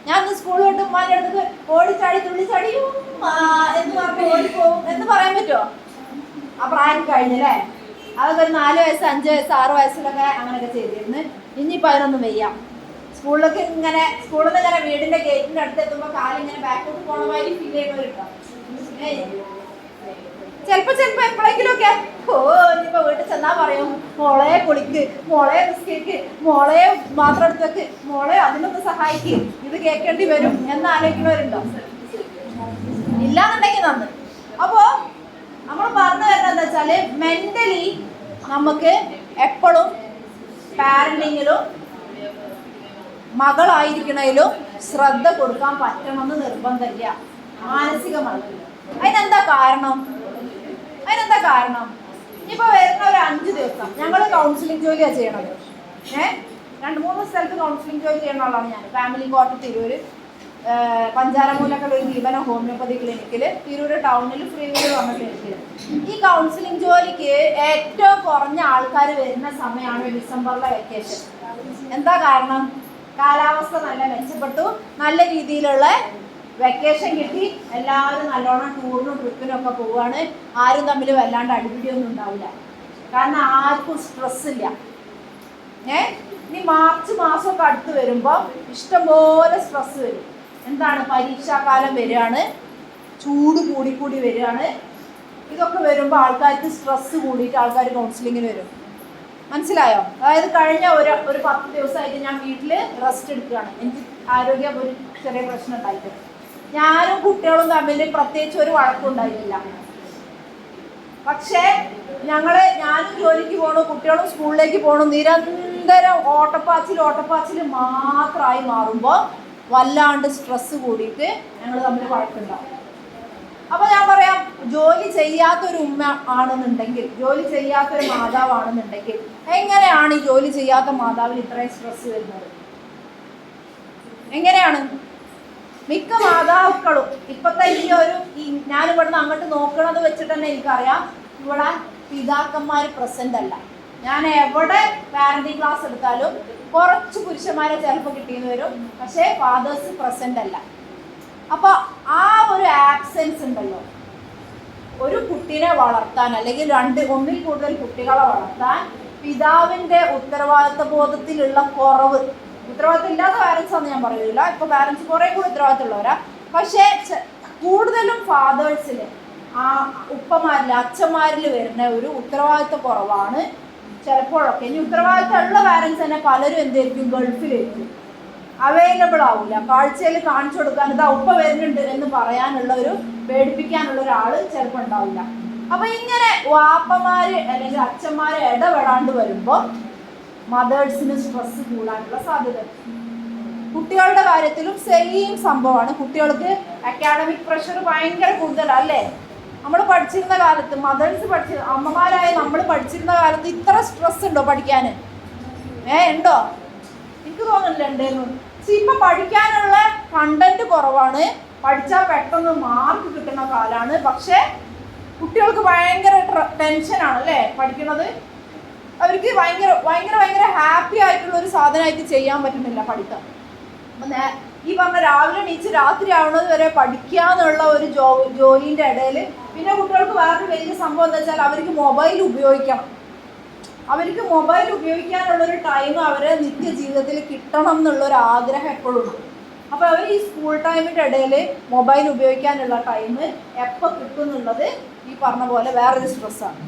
ഞാൻ ഇന്ന് സ്കൂളിൽ വിട്ട് ഉമ്മാൻ്റെ അടുത്ത് ഓടിച്ചാടി തുള്ളിച്ചാടി എന്ന് പറഞ്ഞ് ഓടിപ്പോവും എന്ന് പറയാൻ പറ്റുമോ? ആ പ്രായം കഴിഞ്ഞല്ലേ? അതൊക്കെ ഒരു 4 വയസ്സ് 5 വയസ്സ് 6 വയസ്സിലൊക്കെ അങ്ങനെയൊക്കെ ചെയ്തിരുന്നു. ഇനിയിപ്പോൾ അതിനൊന്നും വയ്യാം. സ്കൂളിൽ നിന്ന് ഇങ്ങനെ വീടിന്റെ ഗേറ്റിന്റെ അടുത്ത് എത്തുമ്പോൾ കാലിങ്ങനെ ബാക്കോട്ട് പോണ മാതിരി ഫീൽ ചെയ്യുന്നവരുണ്ടോ? ചിലപ്പോ എപ്പോഴെങ്കിലും ഒക്കെ ഇനിയിപ്പോ വീട്ടിൽ ചെന്നാ പറയും മോളെ കുളിക്ക്, മോളെ നിസ്കരിക്ക്, മോളെ മാത്രം എടുത്തേക്ക്, മോളെ അതിനൊന്ന് സഹായിക്ക്, ഇത് കേൾക്കേണ്ടി വരും എന്ന് ആലോചിക്കുന്നവരുണ്ടോ? ഇല്ലാന്നുണ്ടെങ്കിൽ നന്ന്. അപ്പോ നമ്മൾ പറഞ്ഞു വരുന്നത് എന്താ വെച്ചാല് മെന്റലി നമുക്ക് എപ്പോഴും പാരന്റിങ്ങിലും മകളായിരിക്കണതിലും ശ്രദ്ധ കൊടുക്കാൻ പറ്റണമെന്ന് നിർബന്ധമില്ല. മാനസികമായി അതിനെന്താ കാരണം? ഇനിയിപ്പോൾ വരുന്ന ഒരു 5 ദിവസം ഞങ്ങൾ കൗൺസിലിംഗ് ജോലിയാണ് ചെയ്യണത്. 2-3 സ്ഥലത്ത് കൗൺസിലിംഗ് ജോലി ചെയ്യുന്ന ആളാണ് ഞാൻ. ഫാമിലി കോർട്ട് തിരൂർ, പഞ്ചാരമൂലക്കുള്ള ഒരു ദീപന ഹോമിയോപ്പതി ക്ലിനിക്കിൽ, തിരൂർ ടൗണിൽ ഫ്രീ വീട് വന്ന ക്ലിനിക്കിൽ. ഈ കൗൺസിലിംഗ് ജോലിക്ക് ഏറ്റവും കുറഞ്ഞ ആൾക്കാർ വരുന്ന സമയമാണ് ഡിസംബറിലെ വെക്കേഷൻ. എന്താ കാരണം? കാലാവസ്ഥ നല്ല മെച്ചപ്പെട്ടു, നല്ല രീതിയിലുള്ള വെക്കേഷൻ കിട്ടി, എല്ലാവരും നല്ലോണം ടൂറിനും ട്രിപ്പിനും ഒക്കെ പോവുകയാണ്. ആരും തമ്മിൽ വല്ലാണ്ട് അടിപിടിയൊന്നും ഉണ്ടാവില്ല. കാരണം ആർക്കും സ്ട്രെസ്സില്ല. ഇനി മാർച്ച് മാസമൊക്കെ അടുത്ത് വരുമ്പോൾ ഇഷ്ടംപോലെ സ്ട്രെസ് വരും. എന്താണ്? പരീക്ഷാകാലം വരികയാണ്, ചൂട് കൂടി വരികയാണ്. ഇതൊക്കെ വരുമ്പോൾ ആൾക്കാർക്ക് സ്ട്രെസ് കൂടിയിട്ട് ആൾക്കാർ കൗൺസിലിങ്ങിന് വരും. മനസ്സിലായോ? അതായത് കഴിഞ്ഞ ഒരു 10 ദിവസമായിട്ട് ഞാൻ വീട്ടിൽ റെസ്റ്റ് എടുക്കുകയാണ്. എനിക്ക് ആരോഗ്യം ഒരു ചെറിയ പ്രശ്നം ഉണ്ടായിട്ട് ഞാനും കുട്ടികളും തമ്മിൽ പ്രത്യേകിച്ച് ഒരു വഴക്കുണ്ടായിട്ടില്ല. പക്ഷേ ഞാനും ജോലിക്ക് പോകണു, കുട്ടികളും സ്കൂളിലേക്ക് പോകണു, നിരന്തരം ഓട്ടപ്പാച്ചിൽ മാത്രമായി മാറുമ്പോൾ വല്ലാണ്ട് സ്ട്രെസ് കൂടിയിട്ട് ഞങ്ങൾ തമ്മിൽ വഴക്കുണ്ടാവും. അപ്പോൾ ഞാൻ പറയാം, ജോലി ചെയ്യാത്തൊരു ഉമ്മ ആണെന്നുണ്ടെങ്കിൽ, ജോലി ചെയ്യാത്തൊരു മാതാവാണെന്നുണ്ടെങ്കിൽ എങ്ങനെയാണ് ഈ ജോലി ചെയ്യാത്ത മാതാവിന് ഇത്രയും സ്ട്രെസ് വരുന്നത്? എങ്ങനെയാണ്? മിക്ക മാതാക്കളും ഇപ്പോഴത്തെ ഞാനിവിടുന്ന് അങ്ങോട്ട് നോക്കണത് വെച്ചിട്ട് തന്നെ എനിക്കറിയാം, ഇവിടെ പിതാക്കന്മാർ പ്രസന്റ് അല്ല. ഞാൻ എവിടെ പാരന്റിങ് ക്ലാസ് എടുത്താലും കുറച്ച് പുരുഷന്മാരെ ചിലപ്പോൾ കിട്ടിയെന്ന് വരും, പക്ഷേ ഫാദേഴ്സ് പ്രസന്റ് അല്ല. അപ്പോൾ ആ ഒരു ആബ്സെൻസ് ഉണ്ടല്ലോ, ഒരു കുട്ടീനെ വളർത്താൻ അല്ലെങ്കിൽ ഒന്നിൽ കൂടുതൽ കുട്ടികളെ വളർത്താൻ പിതാവിൻ്റെ ഉത്തരവാദിത്വ ബോധത്തിലുള്ള കുറവ്. ഉത്തരവാദിത്വം ഇല്ലാത്ത പാരൻസ് ആണെന്ന് ഞാൻ പറയില്ല, ഇപ്പോൾ പാരൻസ് കുറേ കൂടി ഉത്തരവാദിത്തമുള്ളവരാ. പക്ഷേ കൂടുതലും ഫാദേഴ്സിൽ, ആ ഉപ്പമാരിൽ അച്ഛന്മാരിൽ വരുന്ന ഒരു ഉത്തരവാദിത്വ കുറവാണ് ചിലപ്പോഴൊക്കെ. ഇനി ഉത്തരവാദിത്തം ഉള്ള പാരൻസ് തന്നെ പലരും എന്തായിരിക്കും, ഗൾഫിലായിരിക്കും, അവൈലബിൾ ആവില്ല. കാഴ്ചയിൽ കാണിച്ചു കൊടുക്കാൻ ഇതാ ഉപ്പ വരുന്നുണ്ട് എന്ന് പറയാനുള്ള പേടിപ്പിക്കാനുള്ള ഒരാൾ ചിലപ്പോൾ ഉണ്ടാവില്ല. അപ്പൊ ഇങ്ങനെ വാപ്പമാര് അല്ലെങ്കിൽ അച്ഛന്മാര് ഇടപെടാണ്ട് വരുമ്പോൾ മദേഴ്സിന് സ്ട്രെസ് കൂടാനുള്ള സാധ്യത. കുട്ടികളുടെ കാര്യത്തിലും സെയിം സംഭവമാണ്. കുട്ടികൾക്ക് അക്കാഡമിക് പ്രഷർ ഭയങ്കര കൂടുതലല്ലേ? നമ്മൾ പഠിച്ചിരുന്ന കാലത്ത്, അമ്മമാരായ നമ്മൾ പഠിച്ചിരുന്ന കാലത്ത് ഇത്ര സ്ട്രെസ് ഉണ്ടോ പഠിക്കാൻ? ഉണ്ടോ? എനിക്ക് തോന്നുന്നില്ല ഉണ്ടെന്ന്. ഇപ്പൊ പഠിക്കാനുള്ള കണ്ടന്റ് കുറവാണ്, പഠിച്ചാൽ പെട്ടെന്ന് മാർക്ക് കിട്ടുന്ന കാലമാണ്. പക്ഷെ കുട്ടികൾക്ക് ഭയങ്കര ടെൻഷനാണ് അല്ലേ പഠിക്കുന്നത്. അവർക്ക് ഭയങ്കര ഹാപ്പി ആയിട്ടുള്ള ഒരു സാധനമായിട്ട് ചെയ്യാൻ പറ്റുന്നില്ല പഠിത്തം. ഈ പറഞ്ഞ രാവിലെ എണീച്ച് രാത്രി ആവുന്നത് വരെ പഠിക്കാന്നുള്ള ഒരു ജോലിൻ്റെ ഇടയിൽ പിന്നെ കുട്ടികൾക്ക് വേറൊരു വലിയ സംഭവം എന്താ വെച്ചാൽ അവർക്ക് മൊബൈൽ ഉപയോഗിക്കണം. അവർക്ക് മൊബൈൽ ഉപയോഗിക്കാനുള്ളൊരു ടൈം അവരെ നിത്യജീവിതത്തിൽ കിട്ടണം എന്നുള്ളൊരു ആഗ്രഹം എപ്പോഴും ഉണ്ട്. അപ്പോൾ അവർ ഈ സ്കൂൾ ടൈമിൻ്റെ ഇടയിൽ മൊബൈൽ ഉപയോഗിക്കാനുള്ള ടൈം എപ്പോൾ കിട്ടും എന്നുള്ളത് ഈ പറഞ്ഞ പോലെ വേറൊരു സ്ട്രെസ്സാണ്.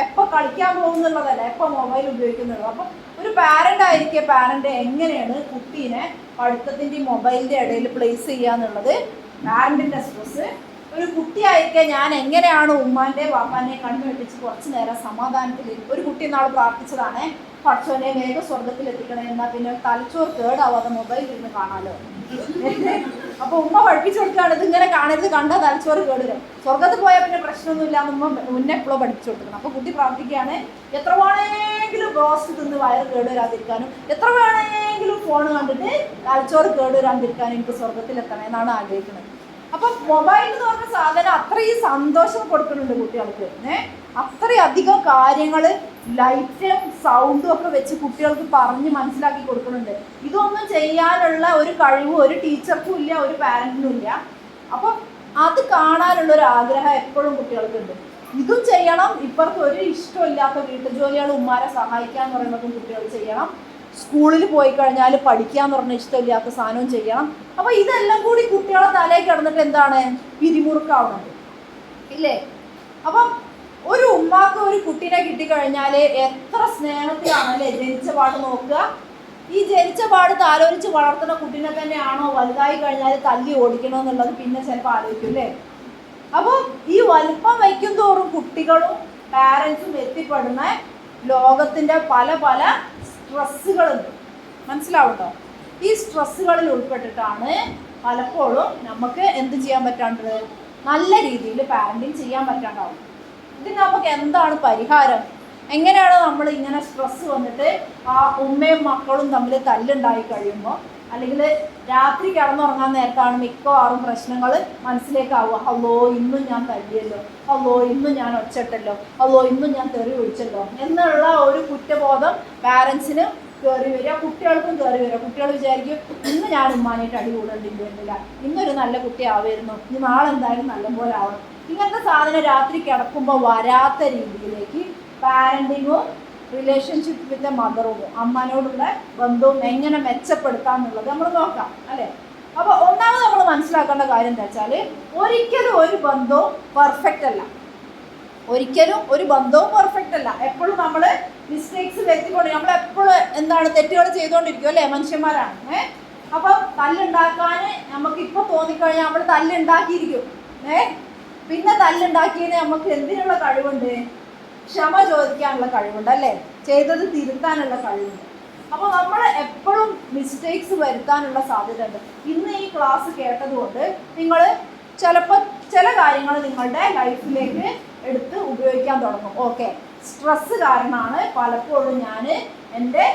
എപ്പോൾ കളിക്കാൻ പോകുന്നുള്ളതല്ല, എപ്പോൾ മൊബൈൽ ഉപയോഗിക്കുന്നുള്ളത്. അപ്പോൾ ഒരു പാരൻ്റ് എങ്ങനെയാണ് കുട്ടീനെ പഠിത്തത്തിൻ്റെയും മൊബൈലിൻ്റെ ഇടയിൽ പ്ലേസ് ചെയ്യുക എന്നുള്ളത് പാരൻറ്റിൻ്റെ സ്ട്രെസ്സ്. ഒരു കുട്ടിയായിരിക്കെ ഞാൻ എങ്ങനെയാണ് ഉമ്മാൻ്റെയും വാപ്പാൻ്റെയും കണ്ണുവെട്ടിച്ച് കുറച്ച് നേരം സമാധാനത്തിൽ. ഒരു കുട്ടി നാൾ പ്രാർത്ഥിച്ചതാണ്, പഠിച്ചവനെ വേഗം സ്വർഗത്തിൽ എത്തിക്കണേ, എന്നാൽ പിന്നെ തലച്ചോറ് കേടാവാതെ മൊബൈൽ ഇരുന്ന് കാണാമല്ലോ. അപ്പോൾ ഉമ്മ പഠിപ്പിച്ചു കൊടുക്കുകയാണ്, ഇതിങ്ങനെ കാണരുത്, കണ്ടാൽ തലച്ചോറ് കേടുവരും. സ്വർഗത്ത് പോയാൽ പിന്നെ പ്രശ്നമൊന്നുമില്ല എന്ന് ഉമ്മ മുന്നേ എപ്പോഴും പഠിപ്പിച്ചു കൊടുക്കണം. അപ്പോൾ കുട്ടി പ്രാർത്ഥിക്കുകയാണ്, എത്ര വേണമെങ്കിലും ബ്രോസ്റ്റ് തിന്ന് വയറ് കേടുവരാതിരിക്കാനും എത്ര വേണമെങ്കിലും ഫോൺ കണ്ടിട്ട് തലച്ചോറ് കേടുവരാതിരിക്കാനും എനിക്ക് സ്വർഗത്തിലെത്തണം എന്നാണ് ആഗ്രഹിക്കുന്നത്. അപ്പം മൊബൈൽ എന്ന് പറഞ്ഞ സാധനം അത്രയും സന്തോഷം കൊടുക്കുന്നുണ്ട് കുട്ടികൾക്ക്. അത്രയധികം കാര്യങ്ങൾ ലൈറ്റും സൗണ്ടും ഒക്കെ വെച്ച് കുട്ടികൾക്ക് പറഞ്ഞ് മനസ്സിലാക്കി കൊടുക്കുന്നുണ്ട്. ഇതൊന്നും ചെയ്യാനുള്ള ഒരു കഴിവും ഒരു ടീച്ചർക്കും ഇല്ല, ഒരു പാരന്റിനും ഇല്ല. അപ്പം അത് കാണാനുള്ള ഒരു ആഗ്രഹം എപ്പോഴും കുട്ടികൾക്കുണ്ട്. ഇതും ചെയ്യണം, ഇപ്പുറത്ത് ഒരു ഇഷ്ടമില്ലാത്ത വീട്ടുജോലികൾ ഉമ്മാരെ സഹായിക്കാന്ന് പറയുന്നതും കുട്ടികൾ ചെയ്യണം. സ്കൂളിൽ പോയി കഴിഞ്ഞാൽ പഠിക്കാന്ന് പറഞ്ഞ ഇഷ്ടമില്ലാത്ത സാധനവും ചെയ്യണം. അപ്പോൾ ഇതെല്ലാം കൂടി കുട്ടികളെ തലയിൽ കിടന്നിട്ട് എന്താണ് പിരിമുറുക്കാവുന്നത് ഇല്ലേ? അപ്പം ഒരു ഉമ്മാക്ക് ഒരു കുട്ടീനെ കിട്ടിക്കഴിഞ്ഞാൽ എത്ര സ്നേഹത്തിലാണല്ലേ ജനിച്ച പാട് നോക്കുക. ഈ ജനിച്ച പാട് താലോലിച്ച് വളർത്തുന്ന കുട്ടീനെ തന്നെയാണോ വലുതായി കഴിഞ്ഞാൽ തല്ലി ഓടിക്കണമെന്നുള്ളത് പിന്നെ ചിലപ്പോൾ ആലോചിക്കും അല്ലേ? അപ്പോൾ ഈ വലിപ്പം വയ്ക്കും തോറും കുട്ടികളും പാരൻസും എത്തിപ്പെടുന്ന ലോകത്തിൻ്റെ പല പല സ്ട്രെസ്സുകളുണ്ട്. മനസ്സിലാവുണ്ടോ? ഈ സ്ട്രെസ്സുകളിൽ ഉൾപ്പെട്ടിട്ടാണ് പലപ്പോഴും നമുക്ക് എന്ത് ചെയ്യാൻ പറ്റാണ്ടത്, നല്ല രീതിയിൽ പാരൻറ്റിങ് ചെയ്യാൻ പറ്റാണ്ടാവും. ഇതിന് നമുക്ക് എന്താണ് പരിഹാരം? എങ്ങനെയാണ് നമ്മൾ ഇങ്ങനെ സ്ട്രെസ് വന്നിട്ട് ആ ഉമ്മയും മക്കളും തമ്മിൽ തല്ലുണ്ടായി കഴിയുമ്പോൾ, അല്ലെങ്കിൽ രാത്രി കിടന്നുറങ്ങാൻ നേരത്താണ് മിക്കവാറും പ്രശ്നങ്ങൾ മനസ്സിലേക്കാവുക. അല്ലോ ഇന്നും ഞാൻ തല്ലിയല്ലോ, അല്ലോ ഇന്നും ഞാൻ ഒച്ചട്ടല്ലോ, അല്ലോ ഇന്നും ഞാൻ തെറി ഒഴിച്ചല്ലോ എന്നുള്ള ഒരു കുറ്റബോധം പാരൻസിന് കയറി വരിക, കുട്ടികൾക്കും കയറി വരിക. കുട്ടികൾ വിചാരിക്കും ഇന്ന് ഞാൻ ഉമ്മാനായിട്ട് അടി കൂടേണ്ടിയിരുന്നില്ല, ഇന്നൊരു നല്ല കുട്ടിയാവായിരുന്നു, ഇനി നാളെ എന്തായാലും നല്ലപോലെ ആവണം. ഇങ്ങനത്തെ സാധനം രാത്രി കിടക്കുമ്പോൾ വരാത്ത രീതിയിലേക്ക് പാരൻറ്റിങ്ങും റിലേഷൻഷിപ്പ് വിത്ത് മദറും അമ്മനോടുള്ള ബന്ധവും എങ്ങനെ മെച്ചപ്പെടുത്താമെന്നുള്ളത് നമ്മൾ നോക്കാം അല്ലേ? അപ്പോൾ ഒന്നാമത് നമ്മൾ മനസ്സിലാക്കേണ്ട കാര്യം എന്താ വെച്ചാൽ, ഒരിക്കലും ഒരു ബന്ധവും പെർഫെക്റ്റ് അല്ല. ഒരിക്കലും ഒരു ബന്ധവും പെർഫെക്റ്റ് അല്ല. എപ്പോഴും നമ്മൾ മിസ്റ്റേക്സ് വരുത്തിക്കൊണ്ട് നമ്മളെപ്പോഴും എന്താണ് തെറ്റുകൾ ചെയ്തുകൊണ്ടിരിക്കും അല്ലേ? മനുഷ്യന്മാരാണ്. അപ്പം തല്ലുണ്ടാക്കാൻ നമുക്ക് ഇപ്പോൾ തോന്നിക്കഴിഞ്ഞാൽ നമ്മൾ തല്ലുണ്ടാക്കിയിരിക്കും. പിന്നെ തല്ലുണ്ടാക്കിയതിന് നമുക്ക് എന്തിനുള്ള കഴിവുണ്ട്? ക്ഷമ ചോദിക്കാനുള്ള കഴിവുണ്ട് അല്ലേ? ചെയ്തത് തിരുത്താനുള്ള കഴിവുണ്ട്. അപ്പോൾ നമ്മൾ എപ്പോഴും മിസ്റ്റേക്സ് വരുത്താനുള്ള സാധ്യത ഉണ്ട്. ഇന്ന് ഈ ക്ലാസ് കേട്ടതുകൊണ്ട് നിങ്ങൾ ചിലപ്പോൾ ചില കാര്യങ്ങൾ നിങ്ങളുടെ ലൈഫിലേക്ക് എടുത്ത് ഉപയോഗിക്കാൻ തുടങ്ങും. ഓക്കെ, സ്ട്രെസ്സ് കാരണമാണ് പലപ്പോഴും ഞാൻ എൻ്റെ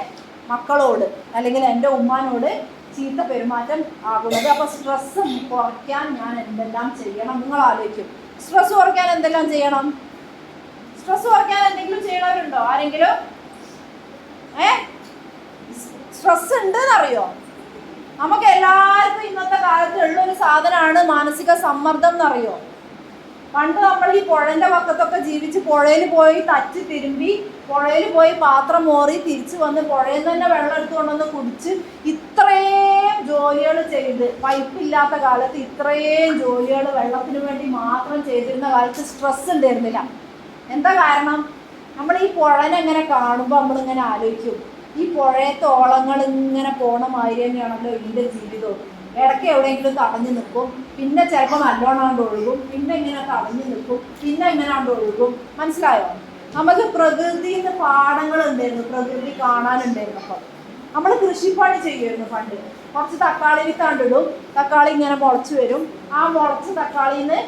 മക്കളോട് അല്ലെങ്കിൽ എൻ്റെ ഉമ്മാനോട് ചീത്ത പെരുമാറ്റം ആകുന്നത്. അപ്പോൾ സ്ട്രെസ്സ് കുറയ്ക്കാൻ ഞാൻ എന്തെല്ലാം ചെയ്യണം? നിങ്ങൾ ആലോചിക്കും, സ്ട്രെസ്സ് കുറയ്ക്കാൻ എന്തെല്ലാം ചെയ്യണം? സ്ട്രെസ് കുറയ്ക്കാൻ എന്തെങ്കിലും ചെയ്യണവരുണ്ടോ ആരെങ്കിലും? സ്ട്രെസ് ഉണ്ടെന്നറിയോ? നമുക്ക് എല്ലാവർക്കും ഇന്നത്തെ കാലത്ത് ഉള്ളൊരു സാധനമാണ് മാനസിക സമ്മർദ്ദം എന്നറിയോ? പണ്ട് നമ്മൾ ഈ പുഴൻ്റെ പക്കത്തൊക്കെ ജീവിച്ച് പുഴയിൽ പോയി തച്ച് തിരുമ്പി പുഴയിൽ പോയി പാത്രം മോറി തിരിച്ചു വന്ന് പുഴയിൽ തന്നെ വെള്ളം എടുത്തുകൊണ്ടൊന്ന് കുടിച്ച് ഇത്രയും ജോലികൾ ചെയ്ത്, പൈപ്പില്ലാത്ത കാലത്ത് ഇത്രയും ജോലികൾ വെള്ളത്തിന് വേണ്ടി മാത്രം ചെയ്തിരുന്ന കാലത്ത് സ്ട്രെസ് ഉണ്ടായിരുന്നില്ല. എന്താ കാരണം? നമ്മൾ ഈ പുഴനെ ഇങ്ങനെ കാണുമ്പോൾ നമ്മളിങ്ങനെ ആലോചിക്കും, ഈ പുഴയത്തെ ഓളങ്ങൾ ഇങ്ങനെ പോണ മാതിരി തന്നെയാണല്ലോ എൻ്റെ ജീവിതവും. ഇടയ്ക്ക് എവിടെയെങ്കിലും തടഞ്ഞു നിൽക്കും, പിന്നെ ചിലപ്പോൾ നല്ലോണം ഒഴുകും, പിന്നെ ഇങ്ങനെ തടഞ്ഞു നിൽക്കും, പിന്നെ ഇങ്ങനെ ഒഴുകും. മനസ്സിലായോ? നമുക്ക് പ്രകൃതിയിൽ നിന്ന് പാഠങ്ങൾ ഉണ്ടായിരുന്നു, പ്രകൃതി കാണാനുണ്ടായിരുന്നു. അപ്പം നമ്മൾ കൃഷിപ്പണി ചെയ്യുമായിരുന്നു പണ്ട്. കുറച്ച് തക്കാളി വിത്താണ്ടിടും, തക്കാളി ഇങ്ങനെ മുളച്ച് വരും. ആ മുളച്ച തക്കാളിയിൽ നിന്ന്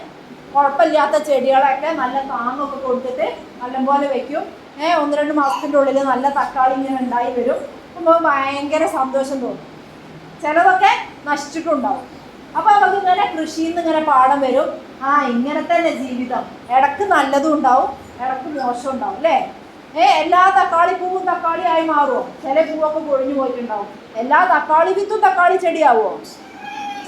കുഴപ്പമില്ലാത്ത ചെടികളൊക്കെ നല്ല താങ്ങൊക്കെ കൊടുത്തിട്ട് നല്ലപോലെ വെക്കും. 1-2 മാസത്തിൻ്റെ ഉള്ളിൽ നല്ല തക്കാളി ഇങ്ങനെ ഉണ്ടായി വരും. അപ്പോൾ ഭയങ്കര സന്തോഷം തോന്നും. ചിലതൊക്കെ നശിച്ചിട്ടുണ്ടാവും. അപ്പോൾ നമുക്ക് ഇങ്ങനെ കൃഷിയിൽ നിന്ന് ഇങ്ങനെ പാഠം വരും. ഇങ്ങനെ തന്നെ ജീവിതം, ഇടക്ക് നല്ലതും ഉണ്ടാവും, ഇടക്ക് മോശം ഉണ്ടാവും അല്ലേ? എല്ലാ തക്കാളി പൂവും തക്കാളിയായി മാറുമോ? ചില പൂവൊക്കെ കൊഴിഞ്ഞു പോയിട്ടുണ്ടാവും. എല്ലാ തക്കാളി വിത്തും തക്കാളി ചെടിയാവുമോ?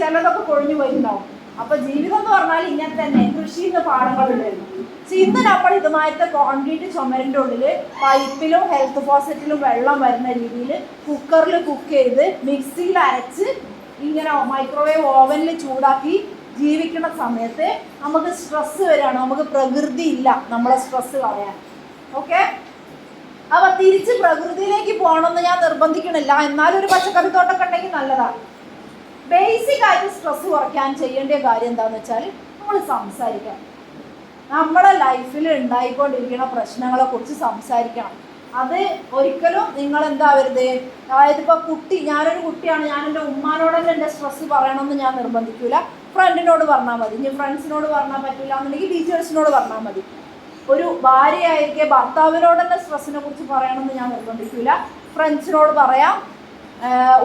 ചിലതൊക്കെ കൊഴിഞ്ഞു പോയിട്ടുണ്ടാവും. അപ്പോൾ ജീവിതം എന്ന് പറഞ്ഞാൽ ഇങ്ങനെ തന്നെ കൃഷിയിൽ നിന്ന് പാഠങ്ങളുണ്ടായിരുന്നു. പക്ഷെ ഇന്ന് നമ്മൾ ഇതുമായിട്ട് കോൺക്രീറ്റ് ചുമരിൻ്റെ ഉള്ളിൽ പൈപ്പിലും ഹെൽത്ത് ഫോസറ്റിലും വെള്ളം വരുന്ന രീതിയിൽ കുക്കറിൽ കുക്ക് ചെയ്ത് മിക്സിയിൽ അരച്ച് ഇങ്ങനെ മൈക്രോവേവ് ഓവനിൽ ചൂടാക്കി ജീവിക്കുന്ന സമയത്ത് നമുക്ക് സ്ട്രെസ്സ് വരികയാണ്. നമുക്ക് പ്രകൃതി ഇല്ല നമ്മളെ സ്ട്രെസ്സ് കളയാൻ. ഓക്കെ, അപ്പോൾ തിരിച്ച് പ്രകൃതിയിലേക്ക് പോകണമെന്ന് ഞാൻ നിർബന്ധിക്കണില്ല. എന്നാലും ഒരു പച്ചക്കറി തോട്ടമൊക്കെ ഉണ്ടെങ്കിൽ നല്ലതാണ്. ബേസിക് ആയിട്ട് സ്ട്രെസ് കുറയ്ക്കാൻ ചെയ്യേണ്ട കാര്യം എന്താണെന്ന് വെച്ചാൽ നമ്മൾ സംസാരിക്കണം. നമ്മളെ ലൈഫിൽ ഉണ്ടായിക്കൊണ്ടിരിക്കുന്ന പ്രശ്നങ്ങളെ കുറിച്ച് സംസാരിക്കണം. അത് ഒരിക്കലും നിങ്ങൾ എന്താവരുത്. അതായത് ഇപ്പോൾ ഞാനൊരു കുട്ടിയാണ്, ഞാൻ എൻ്റെ ഉമ്മാനോട് തന്നെ എൻ്റെ സ്ട്രെസ് പറയണമെന്ന് ഞാൻ നിർബന്ധിക്കില്ല. ഫ്രണ്ടിനോട് പറഞ്ഞാൽ മതി. ഇനി ഫ്രണ്ട്സിനോട് പറഞ്ഞാൽ പറ്റില്ല എന്നുണ്ടെങ്കിൽ ടീച്ചേഴ്സിനോട് പറഞ്ഞാൽ മതി. ഒരു ഭാര്യയായിരിക്കെ ഭർത്താവിനോട് തന്നെ സ്ട്രെസ്സിനെ കുറിച്ച് പറയണമെന്ന് ഞാൻ നിർബന്ധിക്കില്ല. ഫ്രണ്ട്സിനോട് പറയാം,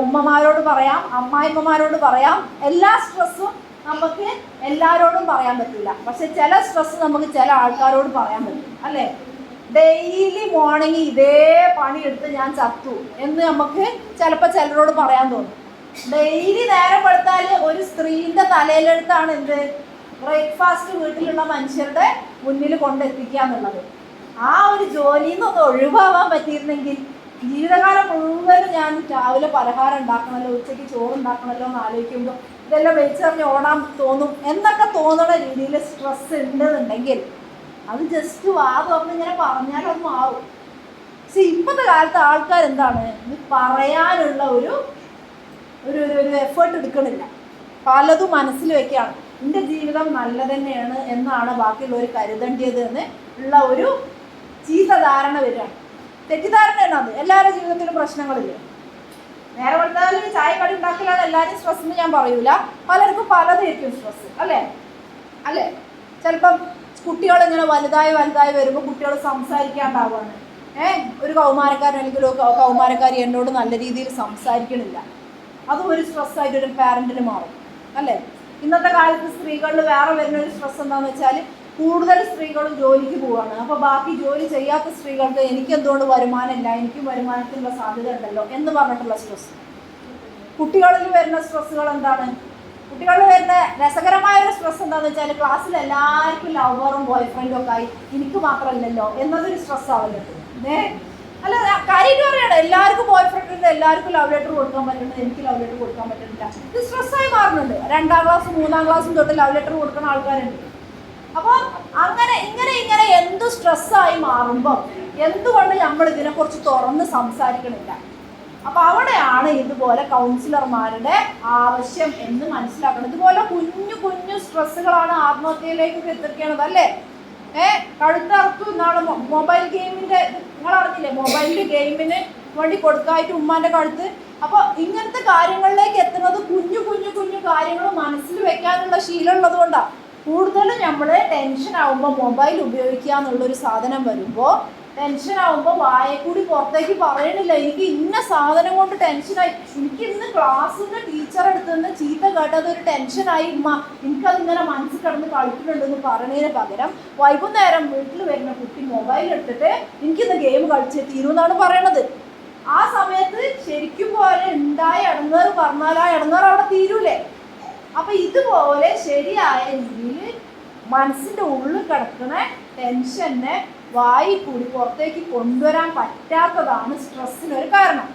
ഉമ്മമാരോട് പറയാം, അമ്മായിമ്മമാരോട് പറയാം. എല്ലാ സ്ട്രെസ്സും നമുക്ക് എല്ലാവരോടും പറയാൻ പറ്റില്ല. പക്ഷെ ചില സ്ട്രെസ് നമുക്ക് ചില ആൾക്കാരോട് പറയാൻ പറ്റും, അല്ലേ? ഡെയിലി മോർണിംഗ് ഇതേ പണിയെടുത്ത് ഞാൻ ചത്തു എന്ന് നമുക്ക് ചിലപ്പോൾ ചിലരോട് പറയാൻ തോന്നും. ഡെയിലി നേരം വെളുത്താൽ ഒരു സ്ത്രീൻ്റെ തലയിലെടുത്താണ് എന്ത് ബ്രേക്ക്ഫാസ്റ്റ് വീട്ടിലുള്ള മനുഷ്യരുടെ മുന്നിൽ കൊണ്ടെത്തിക്കുക എന്നുള്ളത്. ആ ഒരു ജോലിയിൽ നിന്നൊന്ന് ഒഴിവാകാൻ പറ്റിയിരുന്നെങ്കിൽ ജീവിതകാലം മുഴുവനും ഞാൻ രാവിലെ പലഹാരം ഉണ്ടാക്കണമല്ലോ, ഉച്ചയ്ക്ക് ചോറ് ഉണ്ടാക്കണമല്ലോ എന്ന് ആലോചിക്കുമ്പോൾ ഇതെല്ലാം വെളിച്ചറിഞ്ഞ് ഓടാൻ തോന്നും എന്നൊക്കെ തോന്നുന്ന രീതിയിൽ സ്ട്രെസ് ഉണ്ടെന്നുണ്ടെങ്കിൽ അത് ജസ്റ്റ് തുറന്ന് ഇങ്ങനെ പറഞ്ഞാൽ അത് മാറും. പക്ഷെ ഇപ്പോഴത്തെ കാലത്ത് ആൾക്കാരെന്താണ് ഇത് പറയാനുള്ള ഒരു ഒരു ഒരു എഫേർട്ട് എടുക്കണില്ല. പലതും മനസ്സിൽ വെക്കുകയാണ്. എൻ്റെ ജീവിതം നല്ല തന്നെയാണ് എന്നാണ് ബാക്കിയുള്ളവർ കരുതേണ്ടത് എന്ന് ഉള്ള ഒരു ചീത്ത ധാരണ വരികയാണ്. തെറ്റിദ്ധാരണയാണ് അത്. എല്ലാവരുടെ ജീവിതത്തിലും പ്രശ്നങ്ങളില്ല. നേരെ പറഞ്ഞാൽ ചായ കടി ഉണ്ടാക്കില്ലാതെ എല്ലാവരും സ്ട്രെസ് എന്ന് ഞാൻ പറയൂല. പലർക്കും പലതായിരിക്കും സ്ട്രെസ്, അല്ലേ? ചിലപ്പം കുട്ടികളിങ്ങനെ വലുതായി വരുമ്പോൾ കുട്ടികൾ സംസാരിക്കാണ്ടാവുകയാണ്. ഒരു കൗമാരക്കാരൻ അല്ലെങ്കിൽ ഒരു കൗമാരക്കാരി എന്നോട് നല്ല രീതിയിൽ സംസാരിക്കണില്ല. അതും ഒരു സ്ട്രെസ്സായിട്ട് ഒരു പാരൻറ്റിന് മാറും, അല്ലേ? ഇന്നത്തെ കാലത്ത് സ്ത്രീകളിൽ വേറെ വരുന്ന ഒരു സ്ട്രെസ് എന്താണെന്ന് വെച്ചാൽ കൂടുതൽ സ്ത്രീകളും ജോലിക്ക് പോവുകയാണ്. അപ്പോൾ ബാക്കി ജോലി ചെയ്യാത്ത സ്ത്രീകൾക്ക് എനിക്കെന്തുകൊണ്ട് വരുമാനമില്ല, എനിക്കും വരുമാനത്തിനുള്ള സാധ്യത ഉണ്ടല്ലോ എന്ന് പറഞ്ഞിട്ടുള്ള സ്ട്രെസ്. കുട്ടികളിൽ വരുന്ന സ്ട്രെസ്സുകൾ എന്താണ്? കുട്ടികളിൽ വരുന്ന രസകരമായ ഒരു സ്ട്രെസ് എന്താണെന്ന് വെച്ചാൽ ക്ലാസ്സിൽ എല്ലാവർക്കും ലവറും ബോയ് ഫ്രണ്ടും ഒക്കെ ആയി എനിക്ക് മാത്രമല്ലല്ലോ എന്നതൊരു സ്ട്രെസ് ആവില്ല. അല്ല, കാര്യമായിട്ട് പറയണം, എല്ലാവർക്കും ബോയ് ഫ്രണ്ട് ഉണ്ട്, എല്ലാവർക്കും ലവ് ലെറ്റർ കൊടുക്കാൻ പറ്റുന്നത് എനിക്ക് ലവ് ലെറ്റർ കൊടുക്കാൻ പറ്റുന്നില്ല. ഇത് സ്ട്രെസ്സായി മാറുന്നുണ്ട്. 2ാം ക്ലാസ്സും 3ാം ക്ലാസ്സും തൊട്ട് ലവ് ലെറ്റർ കൊടുക്കുന്ന ആൾക്കാരുണ്ട്. അപ്പോൾ ഇങ്ങനെ എന്ത് സ്ട്രെസ്സായി മാറുമ്പോൾ എന്തുകൊണ്ട് നമ്മൾ ഇതിനെക്കുറിച്ച് തുറന്ന് സംസാരിക്കണില്ല? അപ്പോൾ അവിടെയാണ് ഇതുപോലെ കൗൺസിലർമാരുടെ ആവശ്യം എന്ന് മനസ്സിലാക്കണം. ഇതുപോലെ കുഞ്ഞു സ്ട്രെസ്സുകളാണ് ആത്മഹത്യയിലേക്ക് എത്തിക്കുന്നത്, അല്ലേ? കഴുത്തറുത്തു എന്നാണ് മൊബൈൽ ഗെയിമിൻ്റെ, നിങ്ങൾ അറിഞ്ഞില്ലേ? മൊബൈലിൽ ഗെയിമിന് വേണ്ടി കൊടുക്കായിട്ട് ഉമ്മാൻ്റെ കഴുത്ത്. അപ്പോൾ ഇങ്ങനത്തെ കാര്യങ്ങളിലേക്ക് എത്തുന്നത് കുഞ്ഞു കാര്യങ്ങൾ മനസ്സിൽ വെക്കാനുള്ള ശീലം ഉള്ളത് കൊണ്ടാണ്. കൂടുതലും നമ്മൾ ടെൻഷൻ ആവുമ്പോൾ മൊബൈൽ ഉപയോഗിക്കുക എന്നുള്ളൊരു സാധനം വരുമ്പോൾ ടെൻഷനാവുമ്പോൾ വായക്കൂടി പുറത്തേക്ക് പറയണില്ല, എനിക്ക് ഇന്ന സാധനം കൊണ്ട് ടെൻഷനായി, എനിക്ക് ഇന്ന് ക്ലാസ്സിൽ നിന്ന് ടീച്ചർ എടുത്തുനിന്ന് ചീത്ത കേട്ടതൊരു ടെൻഷനായി ഉമ്മ, എനിക്കതിങ്ങനെ മനസ്സിൽ കിടന്ന് കളിക്കുന്നുണ്ടെന്ന് പറഞ്ഞതിന് പകരം വൈകുന്നേരം വീട്ടിൽ വരുന്ന കുട്ടി മൊബൈൽ എടുത്തിട്ട് എനിക്കിന്ന് ഗെയിം കളിച്ചേ തീരൂ എന്നാണ് പറയണത്. ആ സമയത്ത് ശരിക്കും പോലെ ഉണ്ടായ ഇടങ്ങേറ് പറഞ്ഞാൽ ആ ഇടങ്ങേറ് അവിടെ തീരൂലേ? അപ്പം ഇതുപോലെ ശരിയായ രീതിയിൽ മനസ്സിൻ്റെ ഉള്ളിൽ കിടക്കുന്ന ടെൻഷനെ വായി കൂടി പുറത്തേക്ക് കൊണ്ടുവരാൻ പറ്റാത്തതാണ് സ്ട്രെസ്സിനൊരു കാരണം.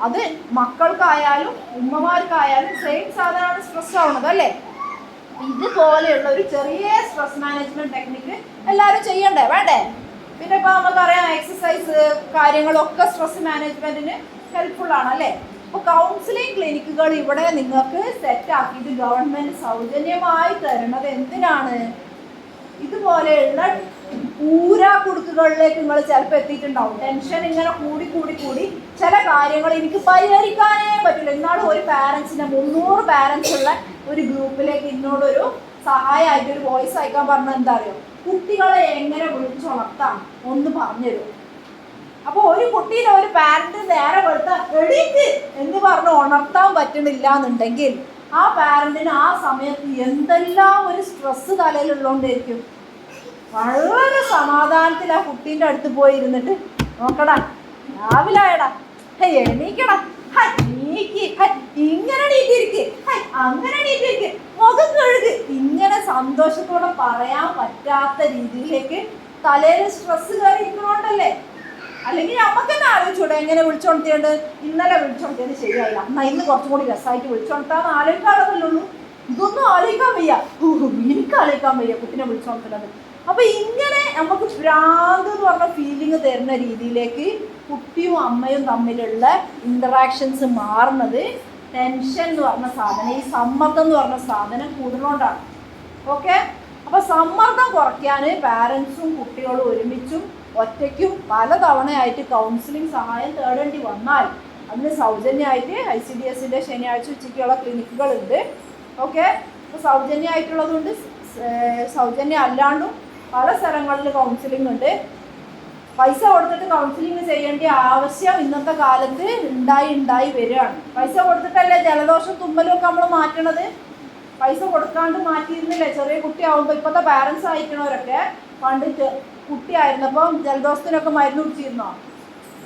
അത് മക്കൾക്കായാലും ഉമ്മമാർക്കായാലും സെയിം സാധനമാണ് സ്ട്രെസ് ആവുന്നത്, അല്ലേ? ഇതുപോലെയുള്ള ഒരു ചെറിയ സ്ട്രെസ് മാനേജ്മെന്റ് ടെക്നിക്ക് എല്ലാവരും ചെയ്യണ്ടേ, വേണ്ടേ? പിന്നെ ഇപ്പോൾ നമുക്കറിയാം എക്സസൈസ് കാര്യങ്ങളൊക്കെ സ്ട്രെസ് മാനേജ്മെന്റിന് ഹെൽപ്ഫുൾ ആണ്, അല്ലേ? അപ്പോൾ കൗൺസിലിംഗ് ക്ലിനിക്കുകൾ ഇവിടെ നിങ്ങൾക്ക് സെറ്റാക്കിയിട്ട് ഗവൺമെന്റ് സൗജന്യമായി തരുന്നത് എന്തിനാണ്? ഇതുപോലെയുള്ള ഊരാക്കുടുക്കുകളിലേക്ക് നിങ്ങൾ ചിലപ്പോൾ എത്തിയിട്ടുണ്ടാവും. ടെൻഷൻ ഇങ്ങനെ കൂടി ചില കാര്യങ്ങൾ എനിക്ക് പരിഹരിക്കാനേ പറ്റില്ല. ഇന്നാളും ഒരു പാരൻസിനെ 300 പാരൻസ് ഉള്ള ഒരു ഗ്രൂപ്പിലേക്ക് ഇന്നോടൊരു സഹായമായിട്ട് ഒരു വോയിസ് അയക്കാൻ പറഞ്ഞത് എന്താ അറിയോ? കുട്ടികളെ എങ്ങനെ വിളിച്ചുണർത്താം ഒന്ന് പറഞ്ഞുതരും. അപ്പോൾ ഒരു കുട്ടീനെ ഒരു പാരന്റ് നേരെ വെളുത്ത എണീറ്റ് എന്ന് പറഞ്ഞ് ഉണർത്താൻ പറ്റണില്ല എന്നുണ്ടെങ്കിൽ ആ പാരന്റിന് ആ സമയത്ത് എന്തെല്ലാം ഒരു സ്ട്രെസ് തലയിലുള്ളതുകൊണ്ടായിരിക്കും. വളരെ സമാധാനത്തിൽ ആ കുട്ടീൻ്റെ അടുത്ത് പോയി ഇരുന്നിട്ട് നോക്കടാ, രാവിലെ ആയടാ, എണീക്കടാ, ഇങ്ങനെ നീട്ടിരിക്ക്, അങ്ങനെ നീട്ടിരിക്ക്, മുഖം കഴുകി, ഇങ്ങനെ സന്തോഷത്തോടെ പറയാൻ പറ്റാത്ത രീതിയിലേക്ക് തലയിൽ സ്ട്രെസ് കയറിയിരിക്കണോണ്ടല്ലേ. അല്ലെങ്കിൽ നമുക്ക് തന്നെ ആലോചിച്ചൂടെ എങ്ങനെ വിളിച്ചോണത്തിയുണ്ട്? ഇന്നലെ വിളിച്ചോണത്തിയത് ശരിയായില്ല, എന്നാൽ ഇന്ന് കുറച്ചും കൂടി രസമായിട്ട് വിളിച്ചോണത്താന്ന് ആലോചിക്കാറുള്ളൂ. ഇതൊന്നും ആലോചിക്കാൻ വയ്യ, എനിക്ക് ആലോചിക്കാൻ വയ്യ കുട്ടിനെ വിളിച്ചോണത്തിനത്. അപ്പോൾ ഇങ്ങനെ നമുക്ക് ഭ്രാന്ത് എന്ന് പറഞ്ഞ ഫീലിംഗ് തരുന്ന രീതിയിലേക്ക് കുട്ടിയും അമ്മയും തമ്മിലുള്ള ഇൻറ്ററാക്ഷൻസ് മാറുന്നത് ടെൻഷൻ എന്ന് പറഞ്ഞ സാധനം, ഈ സമ്മർദ്ദം എന്ന് പറഞ്ഞ സാധനം കൂടുന്നതുകൊണ്ടാണ്. ഓക്കെ, അപ്പോൾ സമ്മർദ്ദം കുറയ്ക്കാൻ പാരൻസും കുട്ടികളും ഒരുമിച്ചും ഒറ്റയ്ക്കും പലതവണയായിട്ട് കൗൺസിലിംഗ് സഹായം തേടേണ്ടി വന്നാൽ അതിന് സൗജന്യമായിട്ട് ICDSൻ്റെ ശനിയാഴ്ച ഉച്ചയ്ക്കുള്ള ക്ലിനിക്കുകളുണ്ട്. ഓക്കെ, അപ്പോൾ സൗജന്യമായിട്ടുള്ളതുകൊണ്ട് സൗജന്യം അല്ലാണ്ടും പല സ്ഥലങ്ങളിൽ കൗൺസിലിംഗ് ഉണ്ട്. പൈസ കൊടുത്തിട്ട് കൗൺസിലിംഗ് ചെയ്യേണ്ട ആവശ്യം ഇന്നത്തെ കാലത്ത് ഉണ്ടായി വരികയാണ്. പൈസ കൊടുത്തിട്ടല്ലേ ജലദോഷം തുമ്മലും ഒക്കെ നമ്മൾ മാറ്റണത്. പൈസ കൊടുക്കാണ്ട് മാറ്റിയിരുന്നില്ലേ ചെറിയ കുട്ടിയാവുമ്പോൾ. ഇപ്പോഴത്തെ പാരൻസ് അയക്കണവരൊക്കെ പണ്ട് കുട്ടിയായിരുന്നപ്പം ജലദോഷത്തിനൊക്കെ മരുന്ന് കുടിച്ചിരുന്നോ?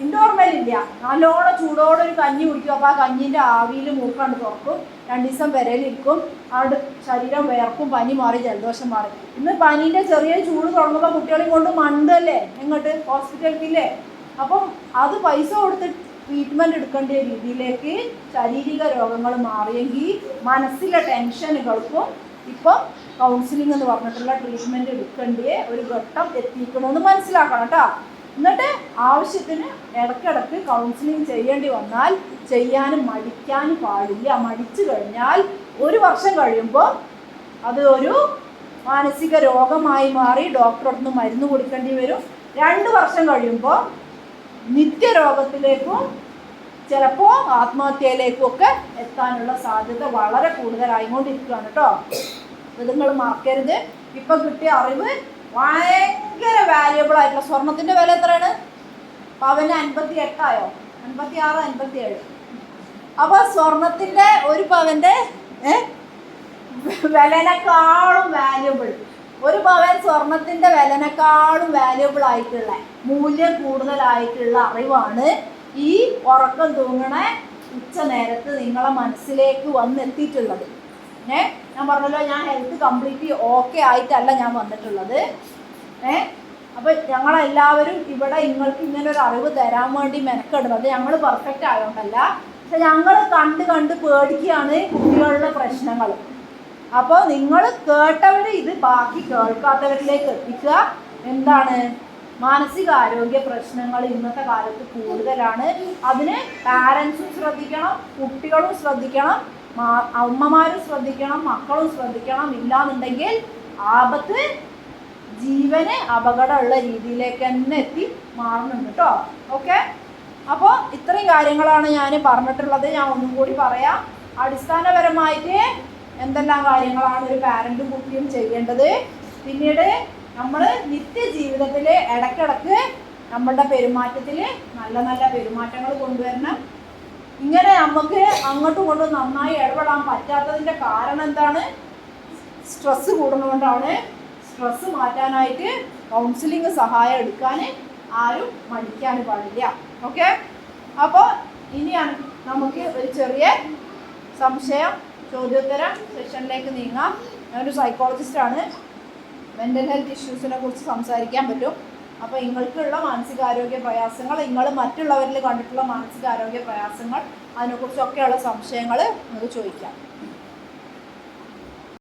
ഇൻഡോർമേലില്ല. നല്ലോണം ചൂടോടെ ഒരു കഞ്ഞി കുടിക്കും. അപ്പോൾ ആ കഞ്ഞിൻ്റെ ആവിയിൽ മൂക്കണ്ട് തുറക്കും, 2 ദിവസം വിരലിരിക്കും, അവിടെ ശരീരം വേർക്കും, പനി മാറി ജലദോഷം മാറി. ഇന്ന് പനീൻ്റെ ചെറിയ ചൂട് തുടങ്ങുമ്പോൾ കുട്ടികളെയും കൊണ്ട് മണ്ടല്ലേ എങ്ങോട്ട് ഹോസ്പിറ്റലിലെ. അപ്പം അത് പൈസ കൊടുത്ത് ട്രീറ്റ്മെൻറ്റ് എടുക്കേണ്ട രീതിയിലേക്ക് ശാരീരിക രോഗങ്ങൾ മാറിയെങ്കിൽ മനസ്സിലെ ടെൻഷനുകൾക്കും ഇപ്പം കൗൺസിലിംഗ് എന്ന് പറഞ്ഞിട്ടുള്ള ട്രീറ്റ്മെൻറ്റ് എടുക്കേണ്ട ഒരു ഘട്ടം എത്തിക്കണമെന്ന് മനസ്സിലാക്കണം കേട്ടോ. എന്നിട്ട് ആവശ്യത്തിന് ഇടയ്ക്കിടയ്ക്ക് കൗൺസിലിംഗ് ചെയ്യേണ്ടി വന്നാൽ ചെയ്യാനും മടിക്കാനും പാടില്ല. മടിച്ചു കഴിഞ്ഞാൽ 1 വർഷം കഴിയുമ്പോൾ അത് ഒരു മാനസിക രോഗമായി മാറി ഡോക്ടറുടെ അടുത്ത് മരുന്ന് കൊടുക്കേണ്ടി വരും. 2 വർഷം കഴിയുമ്പോൾ നിത്യരോഗത്തിലേക്കും ചിലപ്പോൾ ആത്മഹത്യയിലേക്കും ഒക്കെ എത്താനുള്ള സാധ്യത വളരെ കൂടുതലായിക്കൊണ്ടിരിക്കുകയാണ് കേട്ടോ. ഇത് നിങ്ങൾ മറക്കരുത്. ഇപ്പം കിട്ടിയ അറിവ് ഭയങ്കര വാല്യുബിൾ ആയിട്ടുള്ള. സ്വർണത്തിൻ്റെ വില എത്രയാണ്? പവന് 58,000, 56, 57. അപ്പോൾ സ്വർണത്തിൻ്റെ ഒരു പവൻ്റെ വിലനേക്കാളും വാല്യുബിൾ, 1 പവൻ സ്വർണത്തിൻ്റെ വിലനേക്കാളും വാല്യുബിൾ ആയിട്ടുള്ള, മൂല്യം കൂടുതലായിട്ടുള്ള അറിവാണ് ഈ ഉറക്കം തൂങ്ങണ ഉച്ച നേരത്ത് നിങ്ങളെ മനസ്സിലേക്ക് വന്നെത്തിയിട്ടുള്ളത്. ഞാൻ പറഞ്ഞല്ലോ, ഞാൻ ഹെൽത്ത് കംപ്ലീറ്റ്ലി ഓക്കെ ആയിട്ടല്ല ഞാൻ വന്നിട്ടുള്ളത്. അപ്പോൾ ഞങ്ങളെല്ലാവരും ഇവിടെ നിങ്ങൾക്ക് ഇങ്ങനെ ഒരു അറിവ് തരാൻ വേണ്ടി മെനക്കെടുന്നത്. ഞങ്ങൾ പെർഫെക്റ്റ് ആയതുകൊണ്ടല്ല, പക്ഷെ ഞങ്ങൾ കണ്ട് പേടിക്കുകയാണ് കുട്ടികളുടെ പ്രശ്നങ്ങൾ. അപ്പോൾ നിങ്ങൾ കേട്ടവർ ഇത് ബാക്കി കേൾക്കാത്തവരിലേക്ക് എത്തിക്കുക. എന്താണ്? മാനസികാരോഗ്യ പ്രശ്നങ്ങൾ ഇന്നത്തെ കാലത്ത് കൂടുതലാണ്. അതിന് പാരൻസും ശ്രദ്ധിക്കണം, കുട്ടികളും ശ്രദ്ധിക്കണം, അമ്മമാരും ശ്രദ്ധിക്കണം, മക്കളും ശ്രദ്ധിക്കണം. ഇല്ലാന്നുണ്ടെങ്കിൽ ആപത്ത്, ജീവന് അപകടമുള്ള രീതിയിലേക്ക് തന്നെ എത്തി മാറുന്നുണ്ട് കേട്ടോ. ഓക്കെ, അപ്പോൾ ഇത്രയും കാര്യങ്ങളാണ് ഞാൻ പറഞ്ഞിട്ടുള്ളത്. ഞാൻ ഒന്നും കൂടി പറയാം. അടിസ്ഥാനപരമായിട്ട് എന്തെല്ലാം കാര്യങ്ങളാണ് ഒരു പാരൻറ്റും കുട്ടിയും ചെയ്യേണ്ടത്. പിന്നീട് നമ്മൾ നിത്യജീവിതത്തിൽ ഇടയ്ക്കിടയ്ക്ക് നമ്മളുടെ പെരുമാറ്റത്തിൽ നല്ല നല്ല പെരുമാറ്റങ്ങൾ കൊണ്ടുവരണം. ഇങ്ങനെ നമുക്ക് അങ്ങോട്ടും ഇങ്ങോട്ടും നന്നായി ഇടപെടാൻ പറ്റാത്തതിൻ്റെ കാരണം എന്താണ്? സ്ട്രെസ്സ് കൂടുന്നതുകൊണ്ടാണ്. സ്ട്രെസ്സ് മാറ്റാനായിട്ട് കൗൺസിലിംഗ് സഹായം എടുക്കാൻ ആരും മടിക്കാൻ പാടില്ല. ഓക്കെ, അപ്പോൾ ഇനിയാണ് നമുക്ക് ഒരു ചെറിയ സംശയം ചോദ്യോത്തര സെഷനിലേക്ക് നീങ്ങാം. ഞാനൊരു സൈക്കോളജിസ്റ്റാണ്. മെൻ്റൽ ഹെൽത്ത് ഇഷ്യൂസിനെ കുറിച്ച് സംസാരിക്കാൻ പറ്റും. അപ്പോൾ നിങ്ങൾക്കുള്ള മാനസികാരോഗ്യ പ്രയാസങ്ങൾ, നിങ്ങൾ മറ്റുള്ളവരിൽ കണ്ടിട്ടുള്ള മാനസികാരോഗ്യ പ്രയാസങ്ങൾ, അതിനെക്കുറിച്ചൊക്കെയുള്ള സംശയങ്ങൾ നിങ്ങൾക്ക് ചോദിക്കാം.